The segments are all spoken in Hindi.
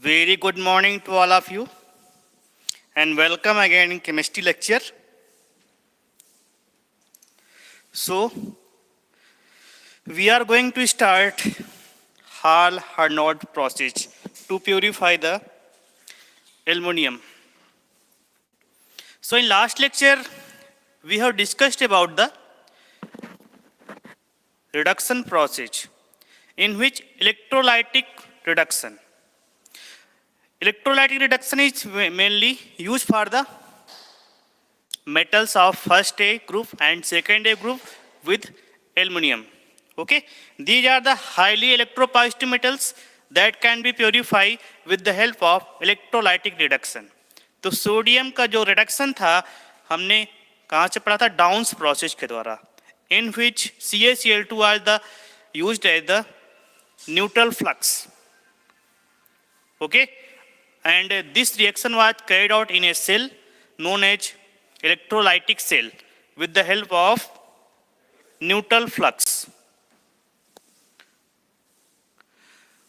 Very good morning to all of you and welcome again in chemistry lecture. So, we are going to start Hall-Carnot process to purify the aluminum. So, in last lecture, we have discussed about the reduction process in which electrolytic reduction. Electrolytic reduction is mainly used for the metals of first A group and second A group with aluminum. Okay, these are the highly electropositive metals that can be purified with the help of electrolytic reduction. तो सोडियम का जो रिडक्शन था हमने कहाँ से पढ़ा था? डाउन्स प्रोसेस के द्वारा, in which CaCl2 are the used as the neutral flux. Okay, and this reaction was carried out in a cell known as electrolytic cell with the help of neutral flux.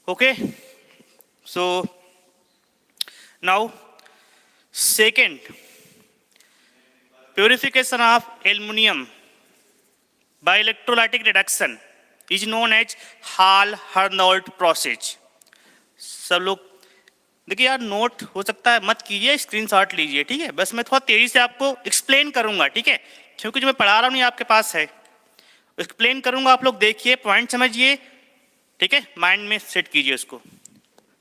Okay, so now second, purification of aluminum by electrolytic reduction is known as Hall-Carnot process. सब लोग देखिए यार, नोट हो सकता है मत कीजिए, स्क्रीनशॉट लीजिए, ठीक है? बस मैं थोड़ा तेजी से आपको एक्सप्लेन करूंगा, ठीक है? क्योंकि जो मैं पढ़ा रहा हूँ आपके पास है, एक्सप्लेन करूंगा, आप लोग देखिए, पॉइंट समझिए, ठीक है? माइंड में सेट कीजिए उसको,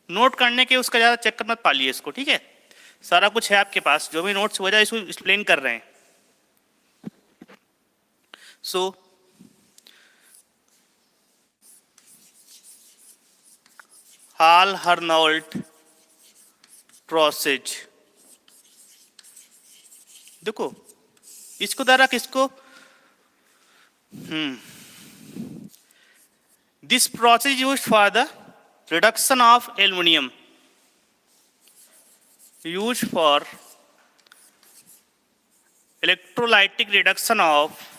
नोट करने के उसका ज़्यादा चक्कर मत पालिए इसको, ठीक है? सारा कुछ है आपके पास, जो भी नोट्स हो जाए इसको एक्सप्लेन कर रहे हैं. सो Hall-Carnot प्रोसेस, देखो इसको द्वारा किसको, this process used for the reduction of aluminium, used for electrolytic reduction of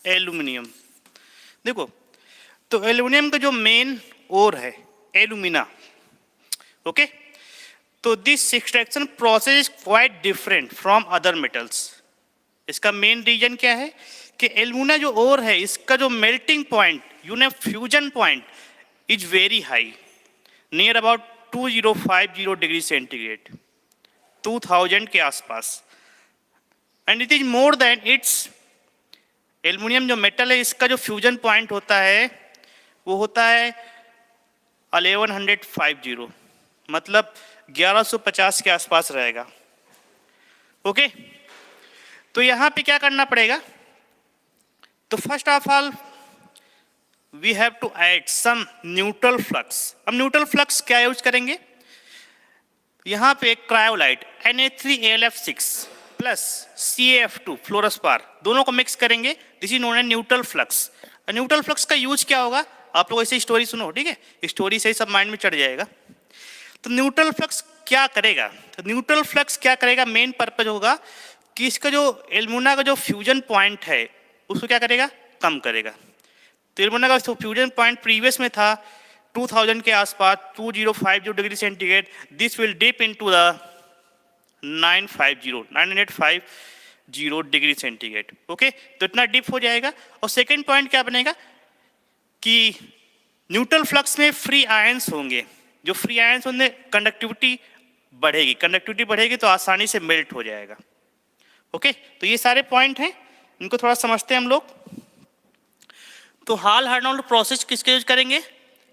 aluminium. देखो, तो एल्युमिनियम का जो मेन ओर है एल्यूमिना, ओके, तो this extraction process is quite different from other metals. इसका मेन रीजन क्या है कि एल्यूमिना जो ओर है, इसका जो melting point, fusion point is very high, near about 2050 degree centigrade, 2000 के आसपास, and it is more than it's. Aluminium जो मेटल है, इसका जो फ्यूजन पॉइंट होता है वो होता है 1150, मतलब 1150 के आसपास रहेगा. ओके, तो यहाँ पे क्या करना पड़ेगा? तो first of all we have to add some neutral flux. अब न्यूट्रल फ्लक्स क्या यूज करेंगे? यहाँ पे क्रायोलाइट Na3AlF6 प्लस CaF2 फ्लोरोस्पार, दोनों को मिक्स करेंगे. This is known as neutral flux. Neutral flux का यूज क्या होगा? आप लोग ऐसे स्टोरी सुनो, ठीक है? स्टोरी से ही सब माइंड में चढ़ जाएगा. तो न्यूट्रल फ्लक्स क्या करेगा? तो न्यूट्रल फ्लक्स क्या करेगा? मेन पर्पज होगा कि इसका जो एल्युमिना का जो फ्यूजन पॉइंट है उसको क्या करेगा? कम करेगा. तो एल्युमिना का जो फ्यूजन पॉइंट प्रीवियस में था 2000 के आसपास, 2050 degree centigrade, this will dip into the 950 degree centigrade. Okay, तो इतना डिप हो जाएगा. और सेकेंड पॉइंट क्या बनेगा कि न्यूट्रल फ्लक्स में फ्री आयंस होंगे. जो फ्री आयंस होंगे, कंडक्टिविटी बढ़ेगी. कंडक्टिविटी बढ़ेगी तो आसानी से मेल्ट हो जाएगा. ओके, तो ये सारे पॉइंट हैं, इनको थोड़ा समझते हैं हम लोग. तो Hall-Carnot प्रोसेस किसके यूज करेंगे?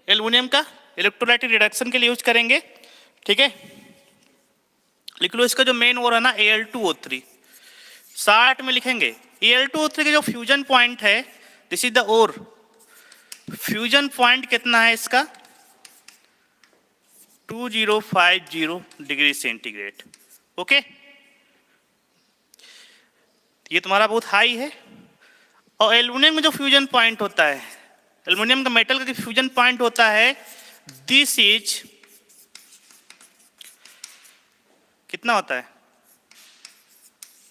एल्युमिनियम का इलेक्ट्रोलाइटिक रिडक्शन के लिए यूज करेंगे, ठीक है? लिख लो, इसका जो मेन ओर है ना Al2O3, शार्ट में लिखेंगे. Al2O3 का जो फ्यूजन पॉइंट है, this is the ore. Fusion point कितना है इसका? 2050 डिग्री सेंटीग्रेड. ओके, ये तुम्हारा बहुत हाई है. और एल्युमिनियम में जो फ्यूजन पॉइंट होता है, एल्युमिनियम का मेटल का फ्यूजन पॉइंट होता है, दिस इज कितना होता है?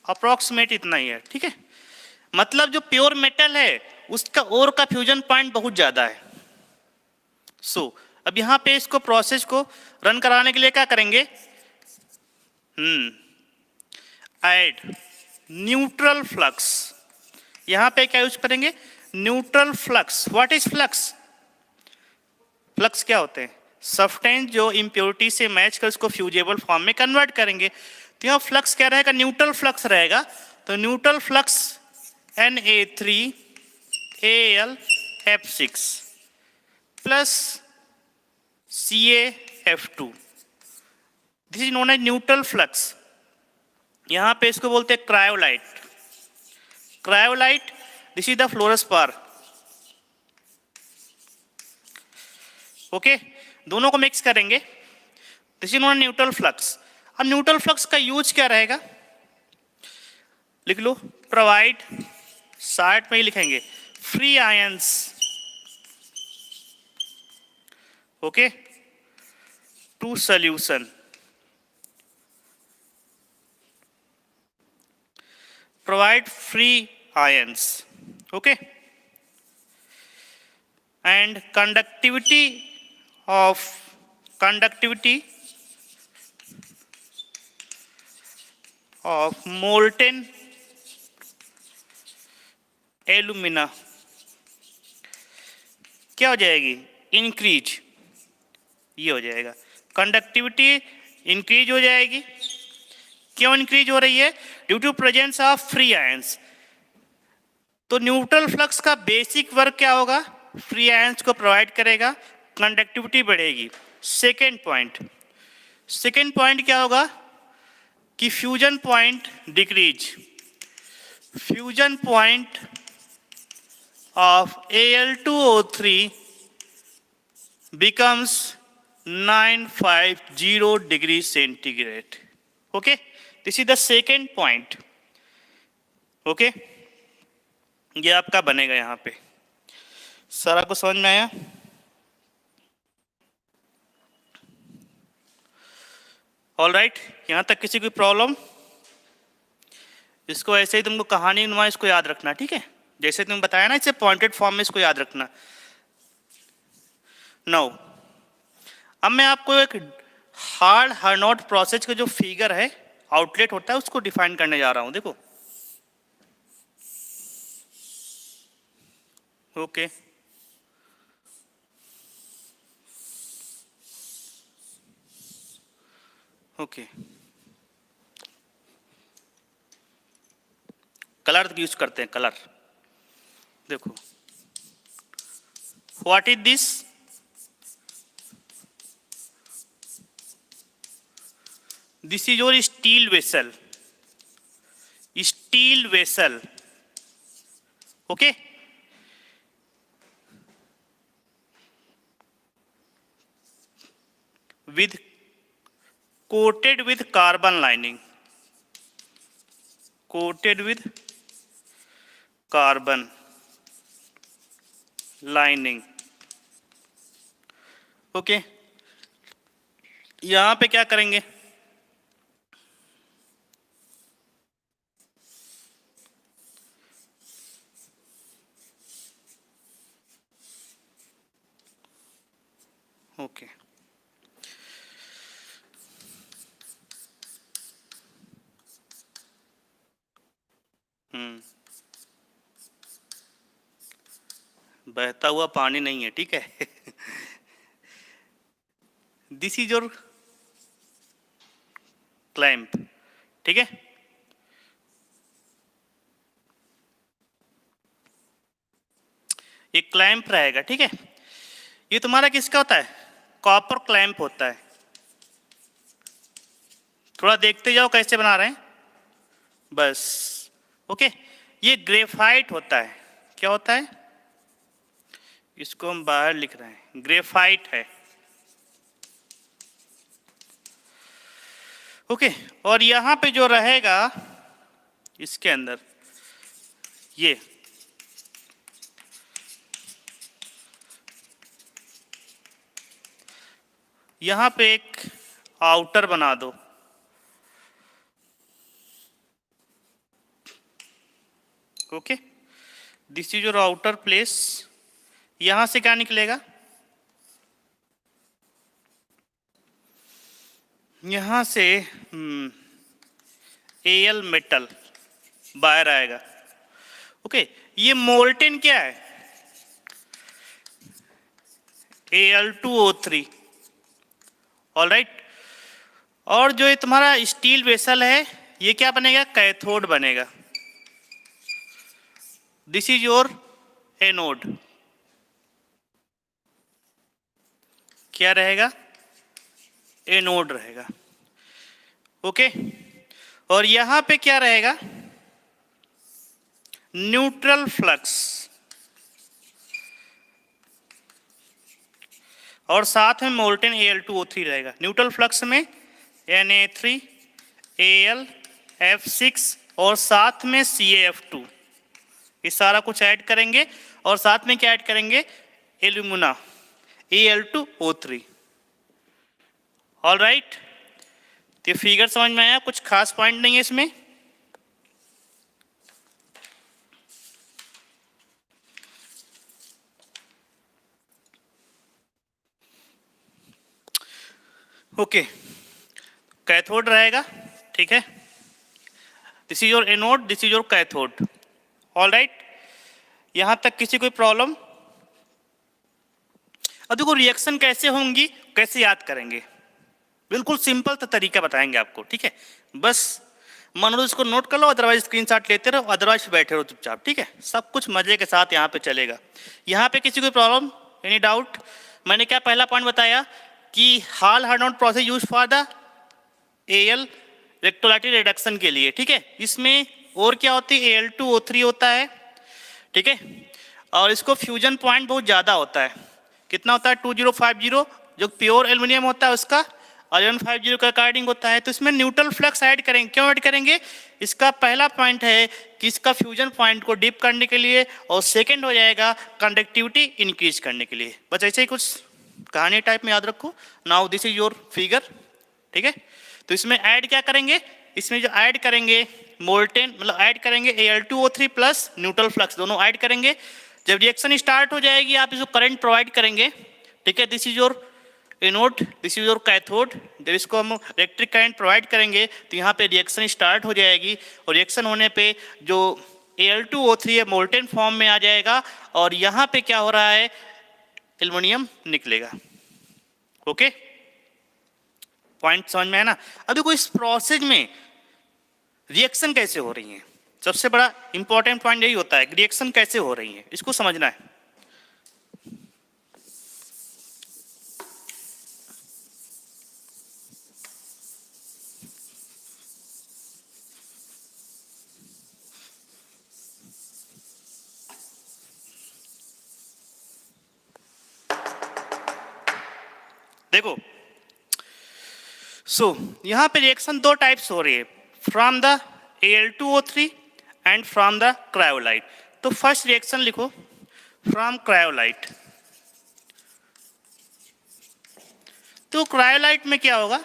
अप्रोक्सीमेट इतना ही है, ठीक है? मतलब जो प्योर मेटल है उसका और का फ्यूजन पॉइंट बहुत ज्यादा है। अब यहां पे इसको प्रोसेस को रन कराने के लिए क्या करेंगे, ऐड न्यूट्रल फ्लक्स। यहां पे क्या यूज करेंगे, neutral flux. What is flux? Flux क्या होते हैं, सब्सटेंस जो इम्प्योरिटी से मैच कर उसको फ्यूजेबल फॉर्म में कन्वर्ट करेंगे। तो यहाँ फ्लक्स क्या रहेगा, न्यूट्रल फ्लक्स रहेगा। तो neutral flux Na3Al F6 plus CaF2, this is known as neutral flux. यहां पे इसको बोलते हैं cryolite. Cryolite, this is the fluorspar. Okay, दोनों को मिक्स करेंगे, this is known neutral flux. अब न्यूट्रल फ्लक्स का यूज क्या रहेगा, लिख लो, प्रोवाइड, शार्ट में ही लिखेंगे, free ions, okay, to solution. Provide free ions, okay, and conductivity of molten alumina क्या हो जाएगी, इंक्रीज। ये हो जाएगा, कंडक्टिविटी इंक्रीज हो जाएगी। क्यों इंक्रीज हो रही है, due to presence of free ions. तो न्यूट्रल फ्लक्स का बेसिक वर्क क्या होगा, फ्री आयंस को प्रोवाइड करेगा, कंडक्टिविटी बढ़ेगी। सेकेंड पॉइंट क्या होगा कि fusion point decrease. Fusion point of Al2O3 becomes 950 degree centigrade. Okay, this is the second point. Okay, ये आपका बनेगा यहां पे। सारा को समझ में आया? ऑल राइट, यहां तक किसी कोई प्रॉब्लम? इसको ऐसे ही तुमको कहानी नुमा इसको याद रखना, ठीक है, जैसे तुम बताया ना, इसे पॉइंटेड फॉर्म में इसको याद रखना। नाउ अब मैं आपको एक हार्ड हर्नोट प्रोसेस का जो फिगर है, आउटलेट होता है, उसको डिफाइन करने जा रहा हूं। देखो, ओके, ओके, कलर यूज करते हैं, कलर। देखो, what is this, this is your steel vessel, steel vessel, okay. with coated with carbon lining, coated with carbon lining, okay. यहां पे क्या करेंगे, ओके, बहता हुआ पानी नहीं है, ठीक है। दिस इज योर क्लैंप, ठीक है। ये क्लैंप रहेगा, ठीक है। ये तुम्हारा किसका होता है, कॉपर क्लैंप होता है। थोड़ा देखते जाओ कैसे बना रहे हैं, बस, ओके। ये ग्रेफाइट होता है, क्या होता है, इसको हम बाहर लिख रहे हैं, ग्रेफाइट है, ओके। और यहां पे जो रहेगा इसके अंदर, ये यहां पे एक आउटर बना दो, okay, this is your outer place. यहां से क्या निकलेगा, यहां से एल मेटल बाहर आएगा। ओके, ये मोल्टेन क्या है, Al2O3। ऑलराइट, और जो ये तुम्हारा स्टील वेसल है ये क्या बनेगा, कैथोड बनेगा। दिस इज योर एनोड, क्या रहेगा, एनोड रहेगा। ओके, और यहां पे क्या रहेगा, न्यूट्रल फ्लक्स, और साथ में मोल्टेन Al2O3 रहेगा। न्यूट्रल फ्लक्स में Na3Al F6 और साथ में CaF2, ये सारा कुछ ऐड करेंगे और साथ में क्या ऐड करेंगे, एल्यूमिना Al2O3। ऑलराइट, तो फिगर समझ में आया, कुछ खास पॉइंट नहीं है इसमें। ओके, कैथोड रहेगा, ठीक है, this is your anode, this is your cathode. Alright, यहां तक किसी कोई प्रॉब्लम? अब देखो रिएक्शन कैसे होंगी, कैसे याद करेंगे, बिल्कुल सिंपल तरीका बताएंगे आपको, ठीक है। बस मान लो इसको नोट कर लो, अदरवाइज स्क्रीनशॉट लेते रहो, अदरवाइज बैठे रहो चुपचाप, ठीक है। सब कुछ मजे के साथ यहाँ पे चलेगा। यहाँ पे किसी को प्रॉब्लम, एनी डाउट? मैंने क्या पहला पॉइंट बताया कि Hall Heroult process use for the L electrolytic reduction के लिए, ठीक है। इसमें और क्या होती है, Al2O3 होता है, ठीक है, और इसको फ्यूजन पॉइंट बहुत ज़्यादा होता है। कितना होता है, 2050, जो प्योर एल्यूमिनियम होता है उसका, और 150 का अकॉर्डिंग होता है। तो इसमें न्यूट्रल फ्लक्स ऐड करेंगे, क्यों ऐड करेंगे, इसका पहला पॉइंट है कि इसका फ्यूजन पॉइंट को डिप करने के लिए, और सेकंड हो जाएगा कंडक्टिविटी इंक्रीज करने के लिए। बस ऐसे ही कुछ कहानी टाइप में याद रखो। Now this is your figure, ठीक है। तो इसमें ऐड क्या करेंगे, इसमें जो ऐड करेंगे मोल्टेन, मतलब ऐड करेंगे Al2O3 प्लस न्यूट्रल फ्लक्स, दोनों ऐड करेंगे। जब रिएक्शन स्टार्ट हो जाएगी आप इसको करंट प्रोवाइड करेंगे, ठीक है। This is your anode, this is your cathode. जब इसको हम इलेक्ट्रिक करंट प्रोवाइड करेंगे तो यहाँ पे रिएक्शन स्टार्ट हो जाएगी, और रिएक्शन होने पे जो Al2O3 है मोल्टेन फॉर्म में आ जाएगा, और यहाँ पे क्या हो रहा है, एल्युमिनियम निकलेगा। ओके, पॉइंट समझ में है ना? अब देखो इस प्रोसेस में रिएक्शन कैसे हो रही है, सबसे बड़ा इंपॉर्टेंट पॉइंट यही होता है, रिएक्शन कैसे हो रही है, इसको समझना है। देखो यहां पे रिएक्शन दो टाइप्स हो रही है, from the Al2O3 and from the cryolite. तो फर्स्ट रिएक्शन लिखो, फ्रॉम क्रायोलाइट। तो क्रायोलाइट में क्या होगा,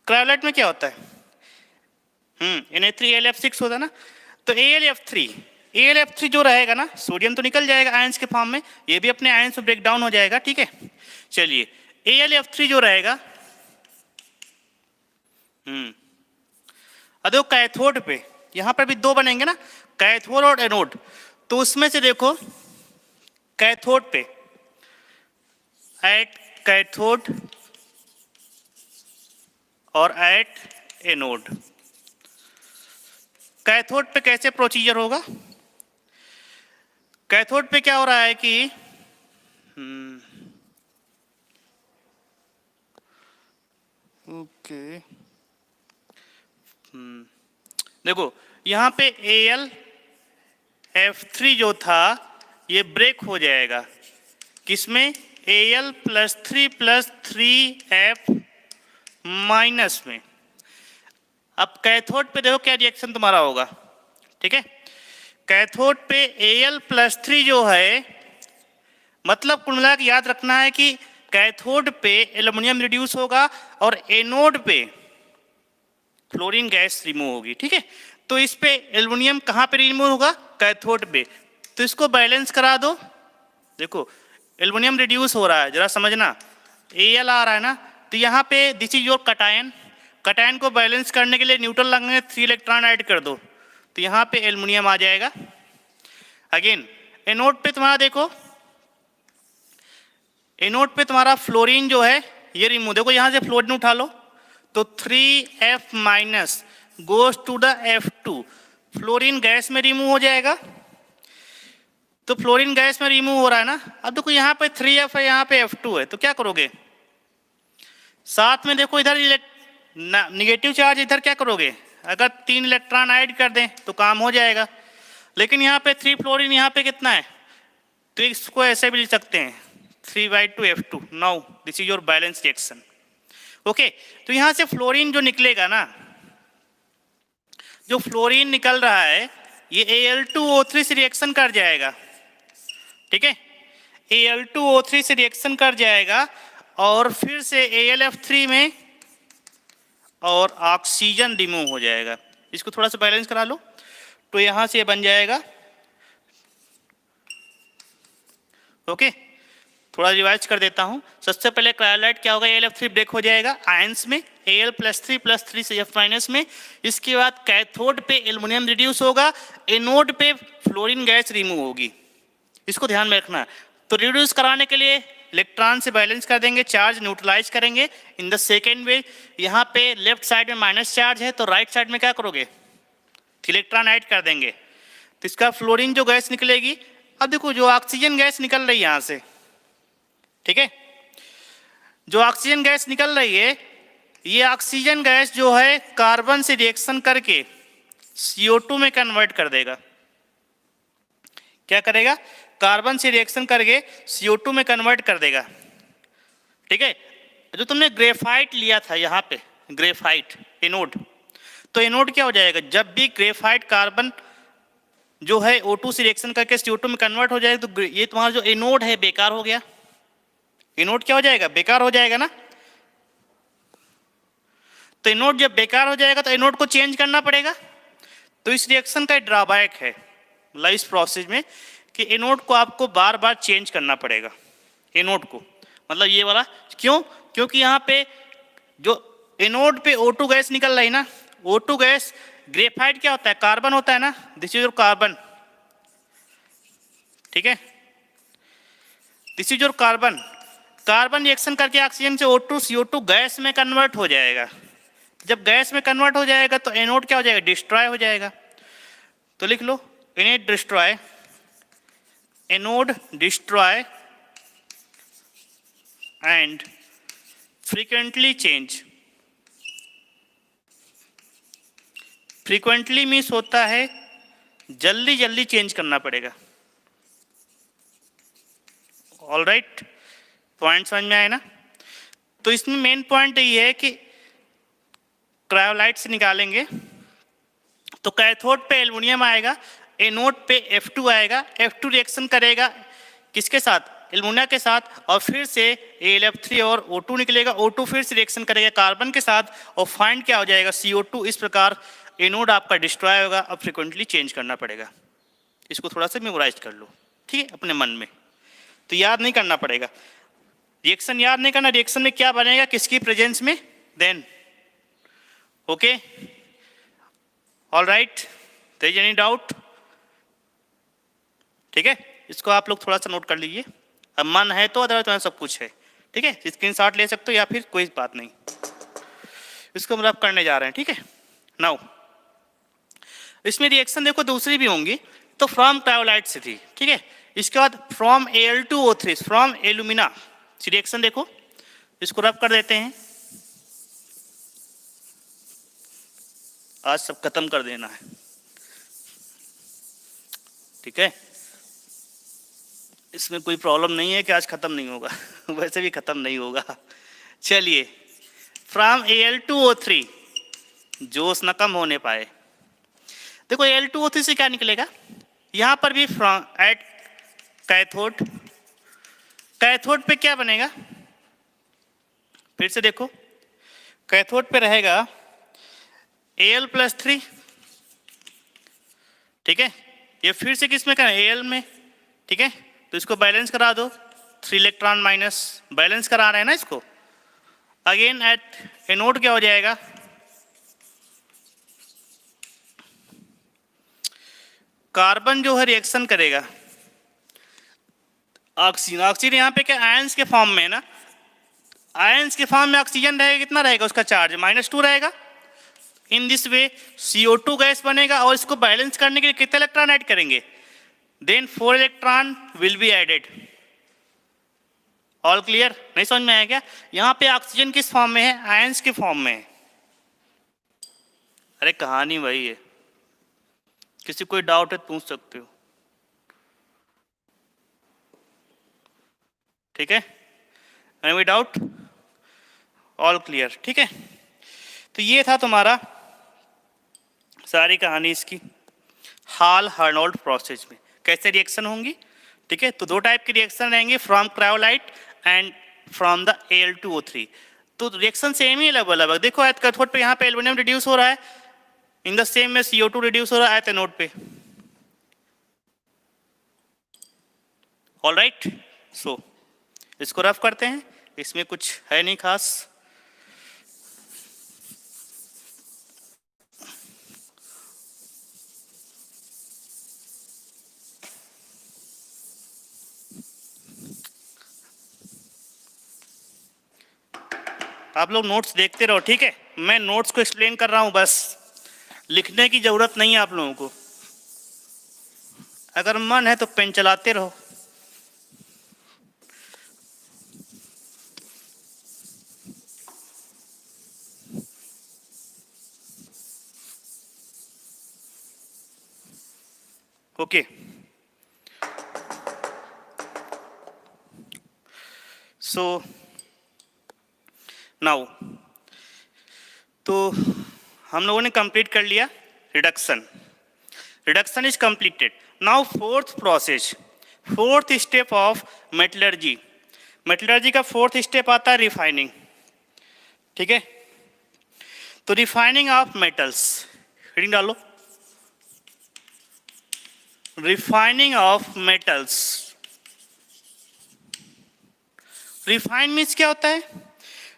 क्रायोलाइट में क्या होता है, Na3Al F6 होता है ना। तो AlF3 जो रहेगा ना, सोडियम तो निकल जाएगा आयंस के फॉर्म में, ये भी अपने आयंस में ब्रेक डाउन हो जाएगा, ठीक है। चलिए AlF3 जो रहेगा, देखो कैथोड पे, यहां पर भी दो बनेंगे ना, कैथोड और एनोड। तो उसमें से देखो कैथोड पे एट कैथोड और एट एनोड, कैथोड पे कैसे प्रोसीजर होगा, कैथोड पे क्या हो रहा है कि ओके देखो यहां पे AlF3 जो था ये ब्रेक हो जाएगा, किसमें, Al+3+3F माइनस में। अब कैथोड पे देखो क्या रिएक्शन तुम्हारा होगा, ठीक है। कैथोड पे Al+3 जो है, मतलब कुल मिला के याद रखना है कि कैथोड पे एल्युमिनियम रिड्यूस होगा और एनोड पे फ्लोरीन गैस रिमूव होगी, ठीक है। तो इस पे एल्युमिनियम कहाँ पे रिमूव होगा? कैथोड पे। तो इसको बैलेंस करा दो। देखो एल्युमिनियम रिड्यूस हो रहा है, जरा समझना, Al आ रहा है ना, तो यहाँ पे this is your cation. Cation को बैलेंस करने के लिए न्यूट्रल लगने 3 इलेक्ट्रॉन ऐड कर दो, तो यहाँ पे एल्युमिनियम आ जाएगा। अगेन एनोड पे तुम्हारा देखो, एनोड पे तुम्हारा फ्लोरीन जो है ये रिमूव, देखो यहाँ से फ्लोरीन उठा लो तो 3F minus goes to the F2, fluorine gas में रिमूव हो जाएगा। तो फ्लोरीन गैस में रिमूव हो रहा है ना। अब देखो यहाँ पे 3F है, यहाँ पे F2 है, तो क्या करोगे? साथ में देखो इधर निगेटिव चार्ज, इधर क्या करोगे? अगर 3 इलेक्ट्रॉन ऐड कर दें तो काम हो जाएगा। लेकिन यहाँ पे 3 फ्लोरीन, यहाँ पे कितना है? तो इसको ऐसे भी लिख सकते हैं 3/2 F2। Now this is your balance reaction. Okay, तो यहाँ से फ्लोरीन जो निकलेगा ना, जो फ्लोरीन निकल रहा है ये Al2O3 से रिएक्शन कर जाएगा। ठीक है, Al2O3 से रिएक्शन कर जाएगा और फिर से AlF3 में और ऑक्सीजन रिमूव हो जाएगा। इसको थोड़ा सा बैलेंस करा लो, तो यहां से बन जाएगा। ओके, थोड़ा रिवाइज कर देता हूं। सबसे पहले क्रायोलाइट क्या होगा? AlF3 ब्रेक हो जाएगा आयंस में, Al+3+3 से F- में। इसके बाद कैथोड पे एल्युमिनियम रिड्यूस होगा, एनोड पे फ्लोरीन गैस रिमूव होगी। इसको ध्यान में रखना। तो रिड्यूस कराने के लिए इलेक्ट्रॉन से बैलेंस कर देंगे, चार्ज न्यूट्रलाइज करेंगे। इन द सेकेंड वे यहाँ पे लेफ्ट साइड में माइनस चार्ज है, तो राइट साइड में क्या करोगे? इलेक्ट्रॉन ऐड कर देंगे, तो इसका फ्लोरीन जो गैस निकलेगी। अब देखो जो ऑक्सीजन गैस निकल रही है यहाँ से, ठीक है, जो ऑक्सीजन गैस निकल रही है, ये ऑक्सीजन गैस जो है कार्बन से रिएक्शन करके CO2 में कन्वर्ट कर देगा। क्या करेगा? कार्बन से रिएक्शन करके CO2 में कन्वर्ट कर देगा। ठीक है, जो तुमने ग्रेफाइट लिया था यहाँ पे, ग्रेफाइट एनोड, तो एनोड क्या हो जाएगा? जब भी ग्रेफाइट कार्बन जो है O2 से रिएक्शन करके CO2 में कन्वर्ट हो जाएगा, तो ये तुम्हारा जो एनोड है बेकार हो गया। एनोड क्या हो जाएगा? बेकार हो जाएगा ना। तो एनोड जब बेकार हो जाएगा तो एनोड को चेंज करना पड़ेगा। तो इस रिएक्शन का ड्रॉबैक है मतलब इस प्रोसेस में कि एनोड को आपको बार बार चेंज करना पड़ेगा। एनोड को मतलब ये वाला, क्यों? क्योंकि यहाँ पे जो एनोड पे O2 गैस निकल रही ना, O2 गैस, ग्रेफाइट क्या होता है? कार्बन होता है ना, दिस इज योर कार्बन। ठीक है, this is your carbon. Carbon reaction करके ऑक्सीजन से O2 CO2 गैस में कन्वर्ट हो जाएगा। जब गैस में कन्वर्ट हो जाएगा तो एनोड क्या हो जाएगा? डिस्ट्रॉय हो जाएगा। तो लिख लो anode destroy, anode destroy and frequently change. Frequently means होता है जल्दी जल्दी चेंज करना पड़ेगा। ऑल राइट, पॉइंट समझ में आए ना? तो इसमें मेन पॉइंट ये है कि क्रायोलाइट से निकालेंगे तो कैथोड पे एल्युमिनियम आएगा, एनोड पे F2 आएगा। F2 रिएक्शन करेगा किसके साथ? एल्युमिनियम के साथ, और फिर से AlF3 और O2 निकलेगा। O2 फिर से रिएक्शन करेगा कार्बन के साथ और फाइंड क्या हो जाएगा? CO2। इस प्रकार एनोड आपका डिस्ट्रॉय होगा और फ्रिक्वेंटली चेंज करना पड़ेगा। इसको थोड़ा सा मेमोराइज कर लो, ठीक है, अपने मन में। तो याद नहीं करना पड़ेगा, रिएक्शन याद नहीं करना, रिएक्शन में क्या बनेगा किसकी प्रेजेंस में, then. Okay, all right, there is any doubt? ठीक है, इसको आप लोग थोड़ा सा नोट कर लीजिए, अब मन है तो, अदरवाइज तो सब कुछ है। ठीक है, स्क्रीनशॉट ले सकते हो या फिर कोई बात नहीं, इसको हम अब करने जा रहे हैं। ठीक है, नाउ इसमें रिएक्शन देखो दूसरी भी होंगी, तो फ्रॉम क्रायोलाइट से थी। ठीक है, इसके बाद from Al2O3, from alumina reaction देखो, इसको रब कर देते हैं। आज सब खत्म कर देना है, ठीक है, इसमें कोई प्रॉब्लम नहीं है कि आज खत्म नहीं होगा वैसे भी खत्म नहीं होगा। चलिए, फ्रॉम Al2O3, जोश न कम होने पाए। देखो Al2O3 से क्या निकलेगा? यहां पर भी फ्रॉम एट कैथोड, कैथोड पे क्या बनेगा? फिर से देखो, कैथोड पे रहेगा Al+3 ठीक है, ये फिर से किस में करना है, Al में, ठीक है। तो इसको बैलेंस करा दो, 3 इलेक्ट्रॉन माइनस, बैलेंस करा रहे हैं ना इसको। अगेन एट एनोड क्या हो जाएगा, कार्बन जो है रिएक्शन करेगा ऑक्सीजन, ऑक्सीजन यहाँ पे क्या आयंस के फॉर्म में है ना, आयंस के फॉर्म में ऑक्सीजन रहेगा, कितना रहेगा उसका चार्ज, -2 रहेगा। In this way CO2 gas बनेगा और इसको बैलेंस करने के लिए कितने इलेक्ट्रॉन ऐड करेंगे, then 4 electron will be added. All clear, नहीं समझ में आया क्या? यहाँ पे ऑक्सीजन किस फॉर्म में है, आयंस के फॉर्म में है। अरे कहानी वही है, किसी कोई डाउट है तो पूछ सकते हो, ठीक है। एनी डाउट, ऑल क्लियर, ठीक है। तो ये था तुम्हारा सारी कहानी इसकी, हाल हर्नोल्ड प्रोसेस में कैसे रिएक्शन होंगी, ठीक है। तो 2 टाइप की रिएक्शन रहेंगे, from cryolite and from the Al2O3। तो रिएक्शन सेम ही लगभग, देखो एट कैथोड पे यहाँ पे एल्युमिनियम रिड्यूस हो रहा है, इन द सेम में CO2 रिड्यूस हो रहा है एट एनोड पे। ऑल राइट, सो इसको रफ करते हैं, इसमें कुछ है नहीं खास। आप लोग नोट्स देखते रहो, ठीक है। मैं नोट्स को एक्सप्लेन कर रहा हूं, बस लिखने की जरूरत नहीं है आप लोगों को, अगर मन है तो पेन चलाते रहो। ओके, सो नाउ तो हम लोगों ने कंप्लीट कर लिया reduction, reduction is completed. Now fourth process, fourth step of metallurgy, metallurgy का फोर्थ स्टेप आता है रिफाइनिंग, ठीक है। तो रिफाइनिंग ऑफ मेटल्स, हेडिंग डालो, refining of metals. Refine means क्या होता है,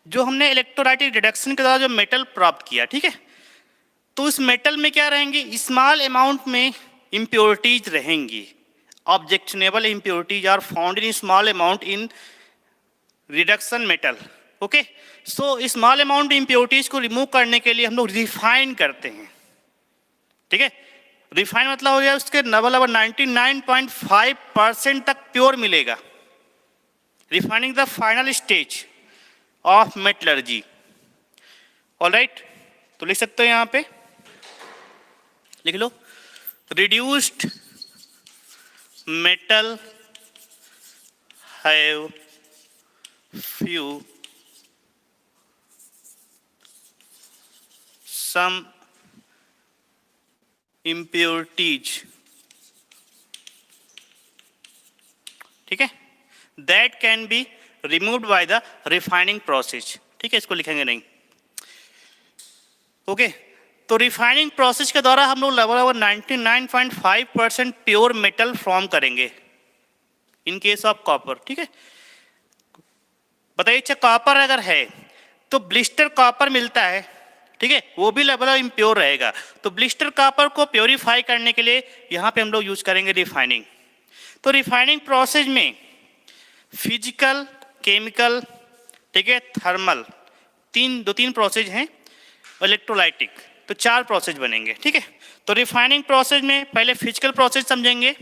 जो हमने इलेक्ट्रोलाइटिक रिडक्शन के द्वारा जो मेटल प्राप्त किया, ठीक है। तो उस मेटल में क्या रहेंगी, स्मॉल अमाउंट में इम्प्योरिटीज रहेंगी, objectionable impurities are found in small amount in reduction metal, okay. So small amount impurities को रिमूव करने के लिए हम लोग रिफाइन करते हैं, ठीक है। रिफाइन मतलब हो गया उसके लगभग 99.5% तक प्योर मिलेगा। Refining the final stage of metallurgy, alright. तो लिख सकते हो यहाँ पे, लिख लो, reduced metal have few some impurities, ठीक है, that can be removed by the refining process, ठीक है। इसको लिखेंगे नहीं, ओके। तो रिफाइनिंग प्रोसेस के द्वारा हम लोग लगभग 99.5% प्योर मेटल फॉर्म करेंगे इन केस ऑफ कॉपर, ठीक है। बताइए, अच्छा कॉपर अगर है तो ब्लिस्टर कॉपर मिलता है, ठीक है, वो भी लगभग इम्प्योर रहेगा। तो ब्लिस्टर कॉपर को प्योरीफाई करने के लिए यहाँ पे हम लोग यूज करेंगे रिफाइनिंग। तो रिफाइनिंग प्रोसेस में फिजिकल, केमिकल, ठीक है, थर्मल, दो तीन प्रोसेस हैं, इलेक्ट्रोलाइटिक, तो 4 प्रोसेस बनेंगे, ठीक है। तो रिफाइनिंग प्रोसेस में पहले फिजिकल प्रोसेस समझेंगे।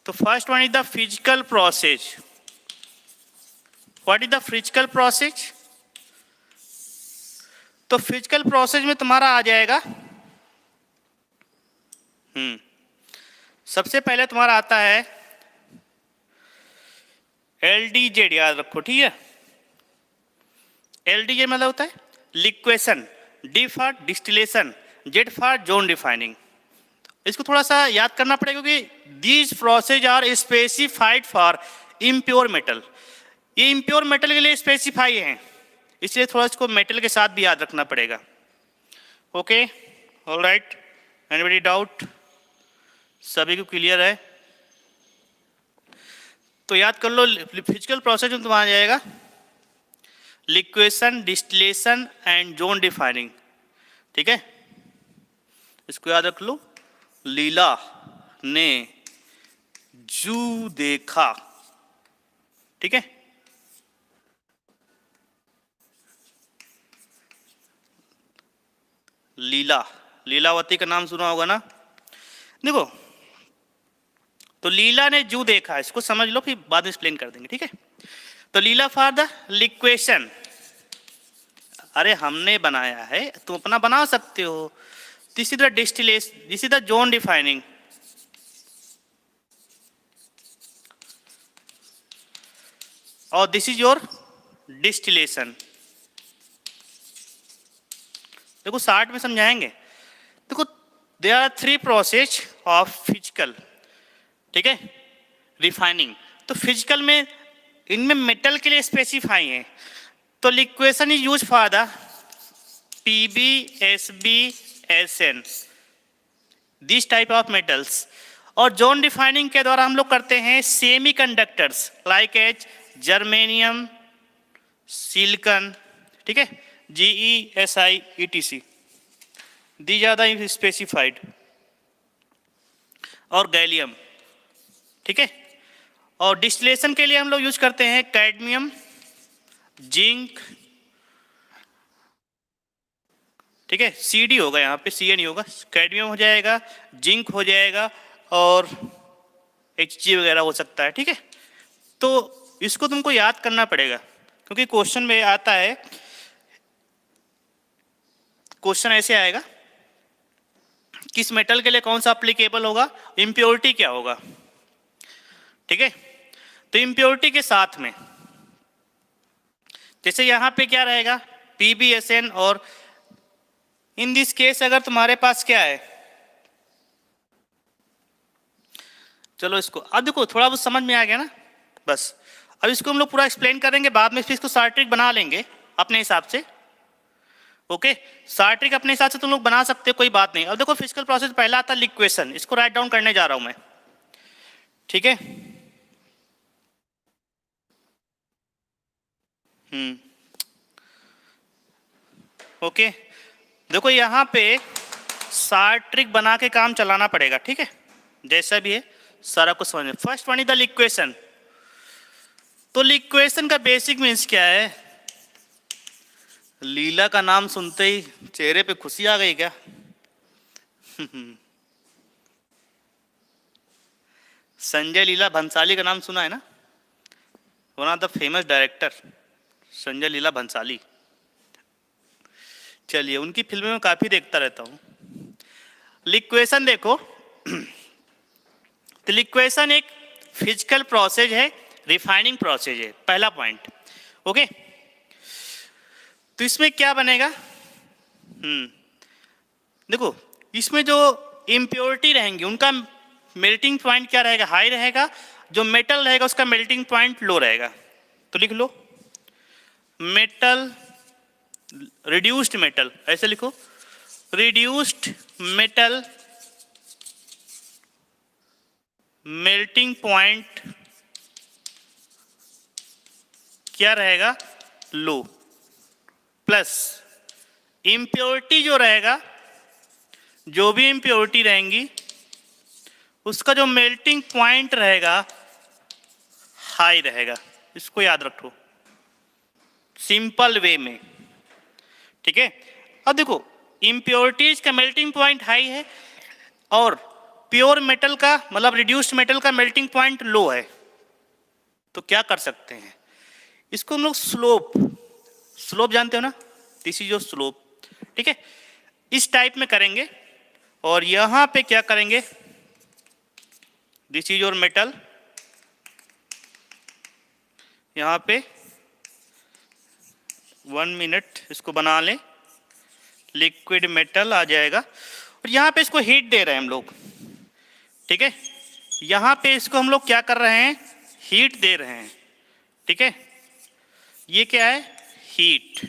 तो first one is the physical process. What is the physical process? तो फिजिकल प्रोसेस में तुम्हारा आ जाएगा, सबसे पहले तुम्हारा आता है LDZ, याद रखो, ठीक है। LDZ मतलब होता है liquation, D for distillation, Z for zone refining. इसको थोड़ा सा याद करना पड़ेगा क्योंकि these process are specified for impure metal. ये इम्प्योर मेटल के लिए स्पेसिफाई हैं, इसलिए थोड़ा इसको मेटल के साथ भी याद रखना पड़ेगा, ओके। Alright, anybody doubt? सभी को क्लियर है? तो याद कर लो, फिजिकल प्रोसेस में तुम्हारा जाएगा liquation, distillation and zone defining. ठीक है, इसको याद रख लो। लीला ने जू देखा। ठीक है, लीलावती का नाम सुना होगा ना। देखो, तो लीला ने जू देखा, इसको समझ लो, फिर बाद में एक्सप्लेन कर देंगे। ठीक है, तो लीला फॉर द लिक्वेशन, अरे हमने बनाया है, तुम अपना बना सकते हो। This is the distillation, this is the zone defining. और दिस इज योर डिस्टिलेशन। देखो 60 में समझाएंगे। देखो, there are 3 process of physical, ठीक है, रिफाइनिंग। तो फिजिकल में इनमें मेटल के लिए स्पेसिफाई है। तो liquation is use for the PbSbSn, this type of metals. और जोन डिफाइनिंग के द्वारा हम लोग करते हैं semiconductors like as germanium, silicon, ठीक है, GeSi etc, these are the specified, और गैलियम। ठीक है, और डिस्टिलेशन के लिए हम लोग यूज करते हैं कैडमियम, जिंक, ठीक है, Cd होगा यहाँ पे, Ca नहीं होगा, कैडमियम हो जाएगा, जिंक हो जाएगा, और Hg वगैरह हो सकता है। ठीक है, तो इसको तुमको याद करना पड़ेगा, क्योंकि क्वेश्चन में आता है, क्वेश्चन ऐसे आएगा, किस मेटल के लिए कौन सा एप्लीकेबल होगा, इम्प्योरिटी क्या होगा। ठीक है, तो इम्प्योरिटी के साथ में जैसे यहां पे क्या रहेगा, PbSn, और इन दिस केस अगर तुम्हारे पास क्या है, चलो इसको अब देखो, थोड़ा बहुत समझ में आ गया ना। बस अब इसको हम लोग पूरा एक्सप्लेन करेंगे, बाद में फिर इसको सार्ट्रिक बना लेंगे अपने हिसाब से। ओके, सार्ट्रिक अपने हिसाब से तुम लोग बना सकते हो, कोई बात नहीं। अब देखो, फिजिकल प्रोसेस पहला आता है लिक्वेशन, इसको राइट डाउन करने जा रहा हूं मैं। ठीक है, ओके, देखो यहां पे सार्ट्रिक बना के काम चलाना पड़ेगा। ठीक है, जैसा भी है सारा कुछ समझ में। First one is the liquation. तो लिक्वेशन का बेसिक मीन्स क्या है? लीला का नाम सुनते ही चेहरे पे खुशी आ गई क्या? संजय लीला भंसाली का नाम सुना है ना, one of the famous director Sanjay Leela Bhansali. चलिए, उनकी फिल्में मैं काफी देखता रहता हूं। लिक्वेशन देखो, तो लिक्वेशन एक फिजिकल प्रोसेस है, रिफाइनिंग प्रोसेस है, पहला पॉइंट। ओके, तो इसमें क्या बनेगा, देखो इसमें जो इम्प्योरिटी रहेंगी उनका मेल्टिंग पॉइंट क्या रहेगा, हाई रहेगा। जो मेटल रहेगा उसका मेल्टिंग पॉइंट लो रहेगा। तो लिख लो मेटल, रिड्यूस्ड मेटल, ऐसे लिखो, रिड्यूस्ड मेटल मेल्टिंग पॉइंट क्या रहेगा, लो। प्लस इम्प्योरिटी जो रहेगा, जो भी इम्प्योरिटी रहेंगी उसका जो मेल्टिंग पॉइंट रहेगा हाई रहेगा। इसको याद रखो सिंपल वे में। ठीक है, अब देखो इम्प्योरिटीज का मेल्टिंग पॉइंट हाई है और प्योर मेटल का मतलब रिड्यूस्ड मेटल का मेल्टिंग पॉइंट लो है। तो क्या कर सकते हैं, इसको हम लोग स्लोप जानते हो ना, दिस इज योर स्लोप। ठीक है, इस टाइप में करेंगे और यहां पे क्या करेंगे, दिस इज योर मेटल, यहां पे 1 मिनट इसको बना लें, लिक्विड मेटल आ जाएगा। और यहां पे इसको हीट दे रहे हैं हम लोग। ठीक है, यहां पे इसको हम लोग क्या कर रहे हैं, हीट दे रहे हैं। ठीक है, ये क्या है, हीट,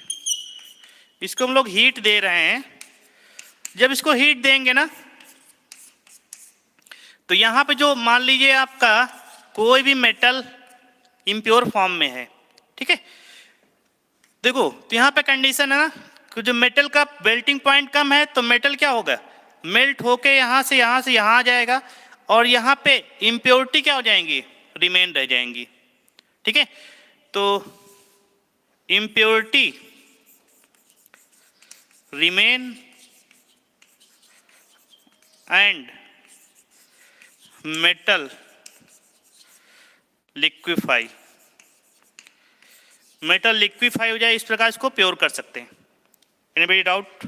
इसको हम लोग हीट दे रहे हैं। जब इसको हीट देंगे ना तो यहाँ पे जो मान लीजिए आपका कोई भी मेटल इम्प्योर फॉर्म में है, ठीक है, देखो तो यहाँ पे कंडीशन है ना कि जो मेटल का मेल्टिंग पॉइंट कम है तो मेटल क्या होगा, मेल्ट होके यहाँ से यहाँ आ जाएगा, और यहाँ पे इम्प्योरिटी क्या हो जाएंगी, रिमेन रह जाएंगी, ठीक है। तो impurity remain and metal liquefy, metal liquefy हो जाए, इस प्रकार इसको प्योर कर सकते हैं। Anybody doubt?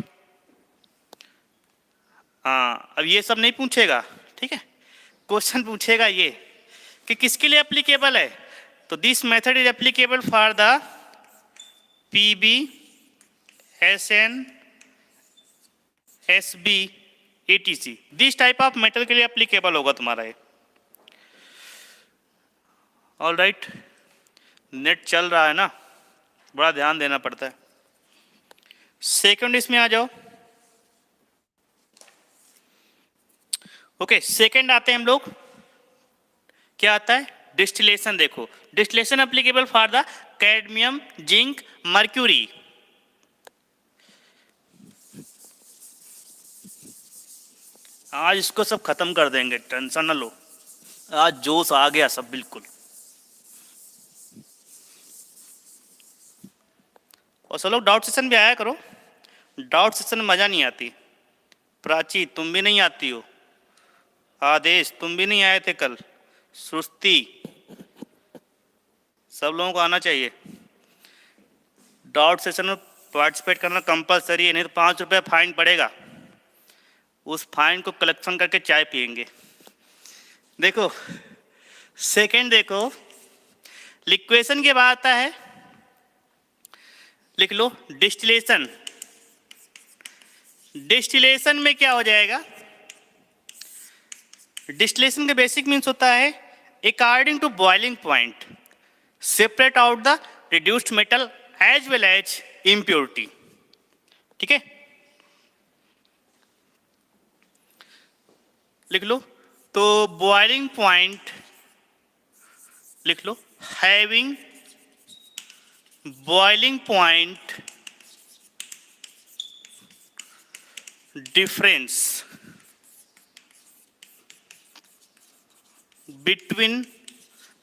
हाँ, अब ये सब नहीं पूछेगा, ठीक है, क्वेश्चन पूछेगा ये कि किसके लिए एप्लीकेबल है, तो this method is applicable for the PB, SN, SB, etc, this type of metal के लिए एप्लीकेबल होगा तुम्हारा ये। ऑल राइट, नेट चल रहा है ना, बड़ा ध्यान देना पड़ता है। सेकंड इसमें आ जाओ। ओके, सेकंड आते हैं हम लोग, क्या आता है, डिस्टिलेशन। देखो distillation applicable for the cadmium, zinc, mercury. आज इसको सब खत्म कर देंगे, टेंशन न लो, आज जोश आ गया सब बिल्कुल। और सब लोग डाउट सेशन भी आया करो, डाउट सेशन में मजा नहीं आती। प्राची तुम भी नहीं आती हो, आदेश तुम भी नहीं आए थे कल, सुस्ती, सब लोगों को आना चाहिए। डाउट सेशन में पार्टिसिपेट करना कंपलसरी है, नहीं तो 5 रुपये फाइन पड़ेगा, उस फाइन को कलेक्शन करके चाय पियेंगे। देखो सेकंड, देखो लिक्वेशन के बाद आता है, लिख लो डिस्टिलेशन। डिस्टिलेशन में क्या हो जाएगा, डिस्टिलेशन का बेसिक मीन्स होता है according to boiling point separate out the reduced metal as well as impurity, ठीक है, लिख लो। तो बॉइलिंग पॉइंट लिख लो, having boiling point difference between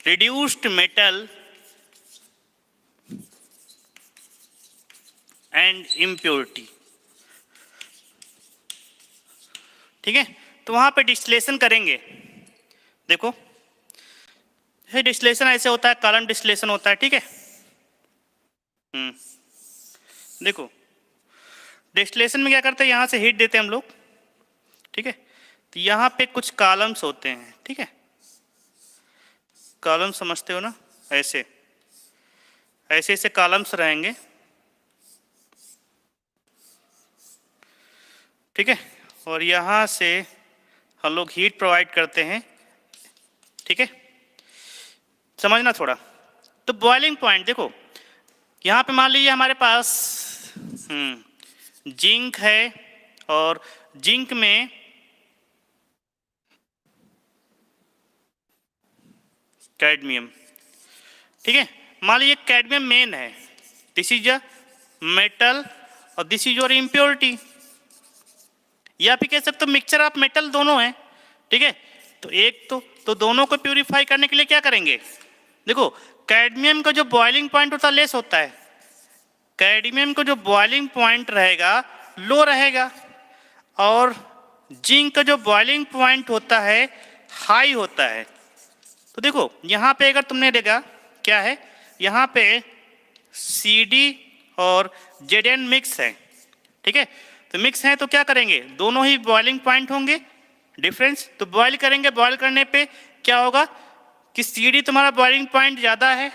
reduced metal and impurity, ठीक है। तो वहां पे डिस्टिलेशन करेंगे। देखो ये डिस्टिलेशन ऐसे होता है, कॉलम डिस्टिलेशन होता है, ठीक है। देखो डिस्टिलेशन में क्या करते हैं, यहां से हीट देते हैं हम लोग, ठीक है। तो यहां पे कुछ कॉलम्स होते हैं, ठीक है, कॉलम समझते हो ना, ऐसे ऐसे ऐसे कॉलम्स रहेंगे, ठीक है, और यहाँ से हम लोग हीट प्रोवाइड करते हैं, ठीक है, समझना थोड़ा। तो बॉइलिंग पॉइंट देखो, यहाँ पे मान लीजिए हमारे पास जिंक है, और जिंक में कैडमियम, ठीक है, मान लीजिए कैडमियम मेन है, दिस इज अ मेटल और दिस इज योर इम्प्योरिटी, या फिर कह सकते हो मिक्सचर ऑफ मेटल दोनों है, ठीक है। तो एक तो दोनों को प्यूरिफाई करने के लिए क्या करेंगे, देखो कैडमियम का जो बॉइलिंग पॉइंट होता है लेस होता है, कैडमियम का जो बॉइलिंग पॉइंट रहेगा लो रहेगा, और जिंक का जो बॉइलिंग पॉइंट होता है हाई होता है। तो देखो यहाँ पे अगर तुमने देखा क्या है, यहाँ पे CD और Zn मिक्स है, ठीक है, तो मिक्स है तो क्या करेंगे, दोनों ही बॉइलिंग पॉइंट होंगे डिफरेंस, तो बॉइल करेंगे, बॉइल करने पे क्या होगा कि CD तुम्हारा बॉइलिंग पॉइंट ज़्यादा है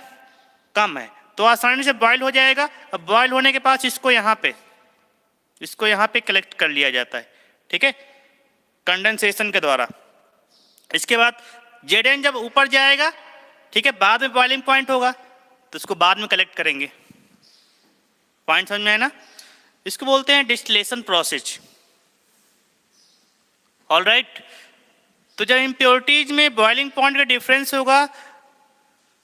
कम है, तो आसानी से बॉइल हो जाएगा। अब बॉइल होने के बाद इसको यहाँ पे कलेक्ट कर लिया जाता है, ठीक है, कंडेंसेशन के द्वारा। इसके बाद Zn जब ऊपर जाएगा, ठीक है, बाद में बॉइलिंग पॉइंट होगा तो इसको बाद में कलेक्ट करेंगे। पॉइंट समझ में है ना, इसको बोलते हैं डिस्टिलेशन प्रोसेस। ऑल राइट, तो जब इम्प्योरिटीज में बॉइलिंग पॉइंट का डिफरेंस होगा,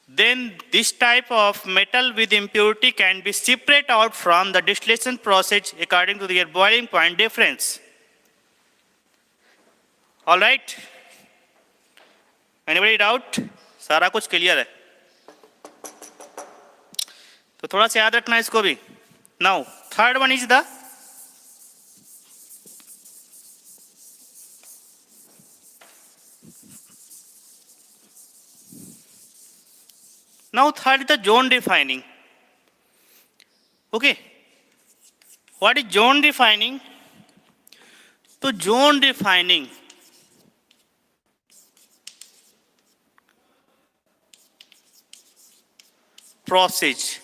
then this type of metal with impurity can be separate out from the distillation process according to their boiling point difference. All right? Anybody doubt? सारा कुछ क्लियर है, तो थोड़ा सा याद रखना इसको भी. Now third one is the zone defining. Okay, what is zone defining? तो zone defining process,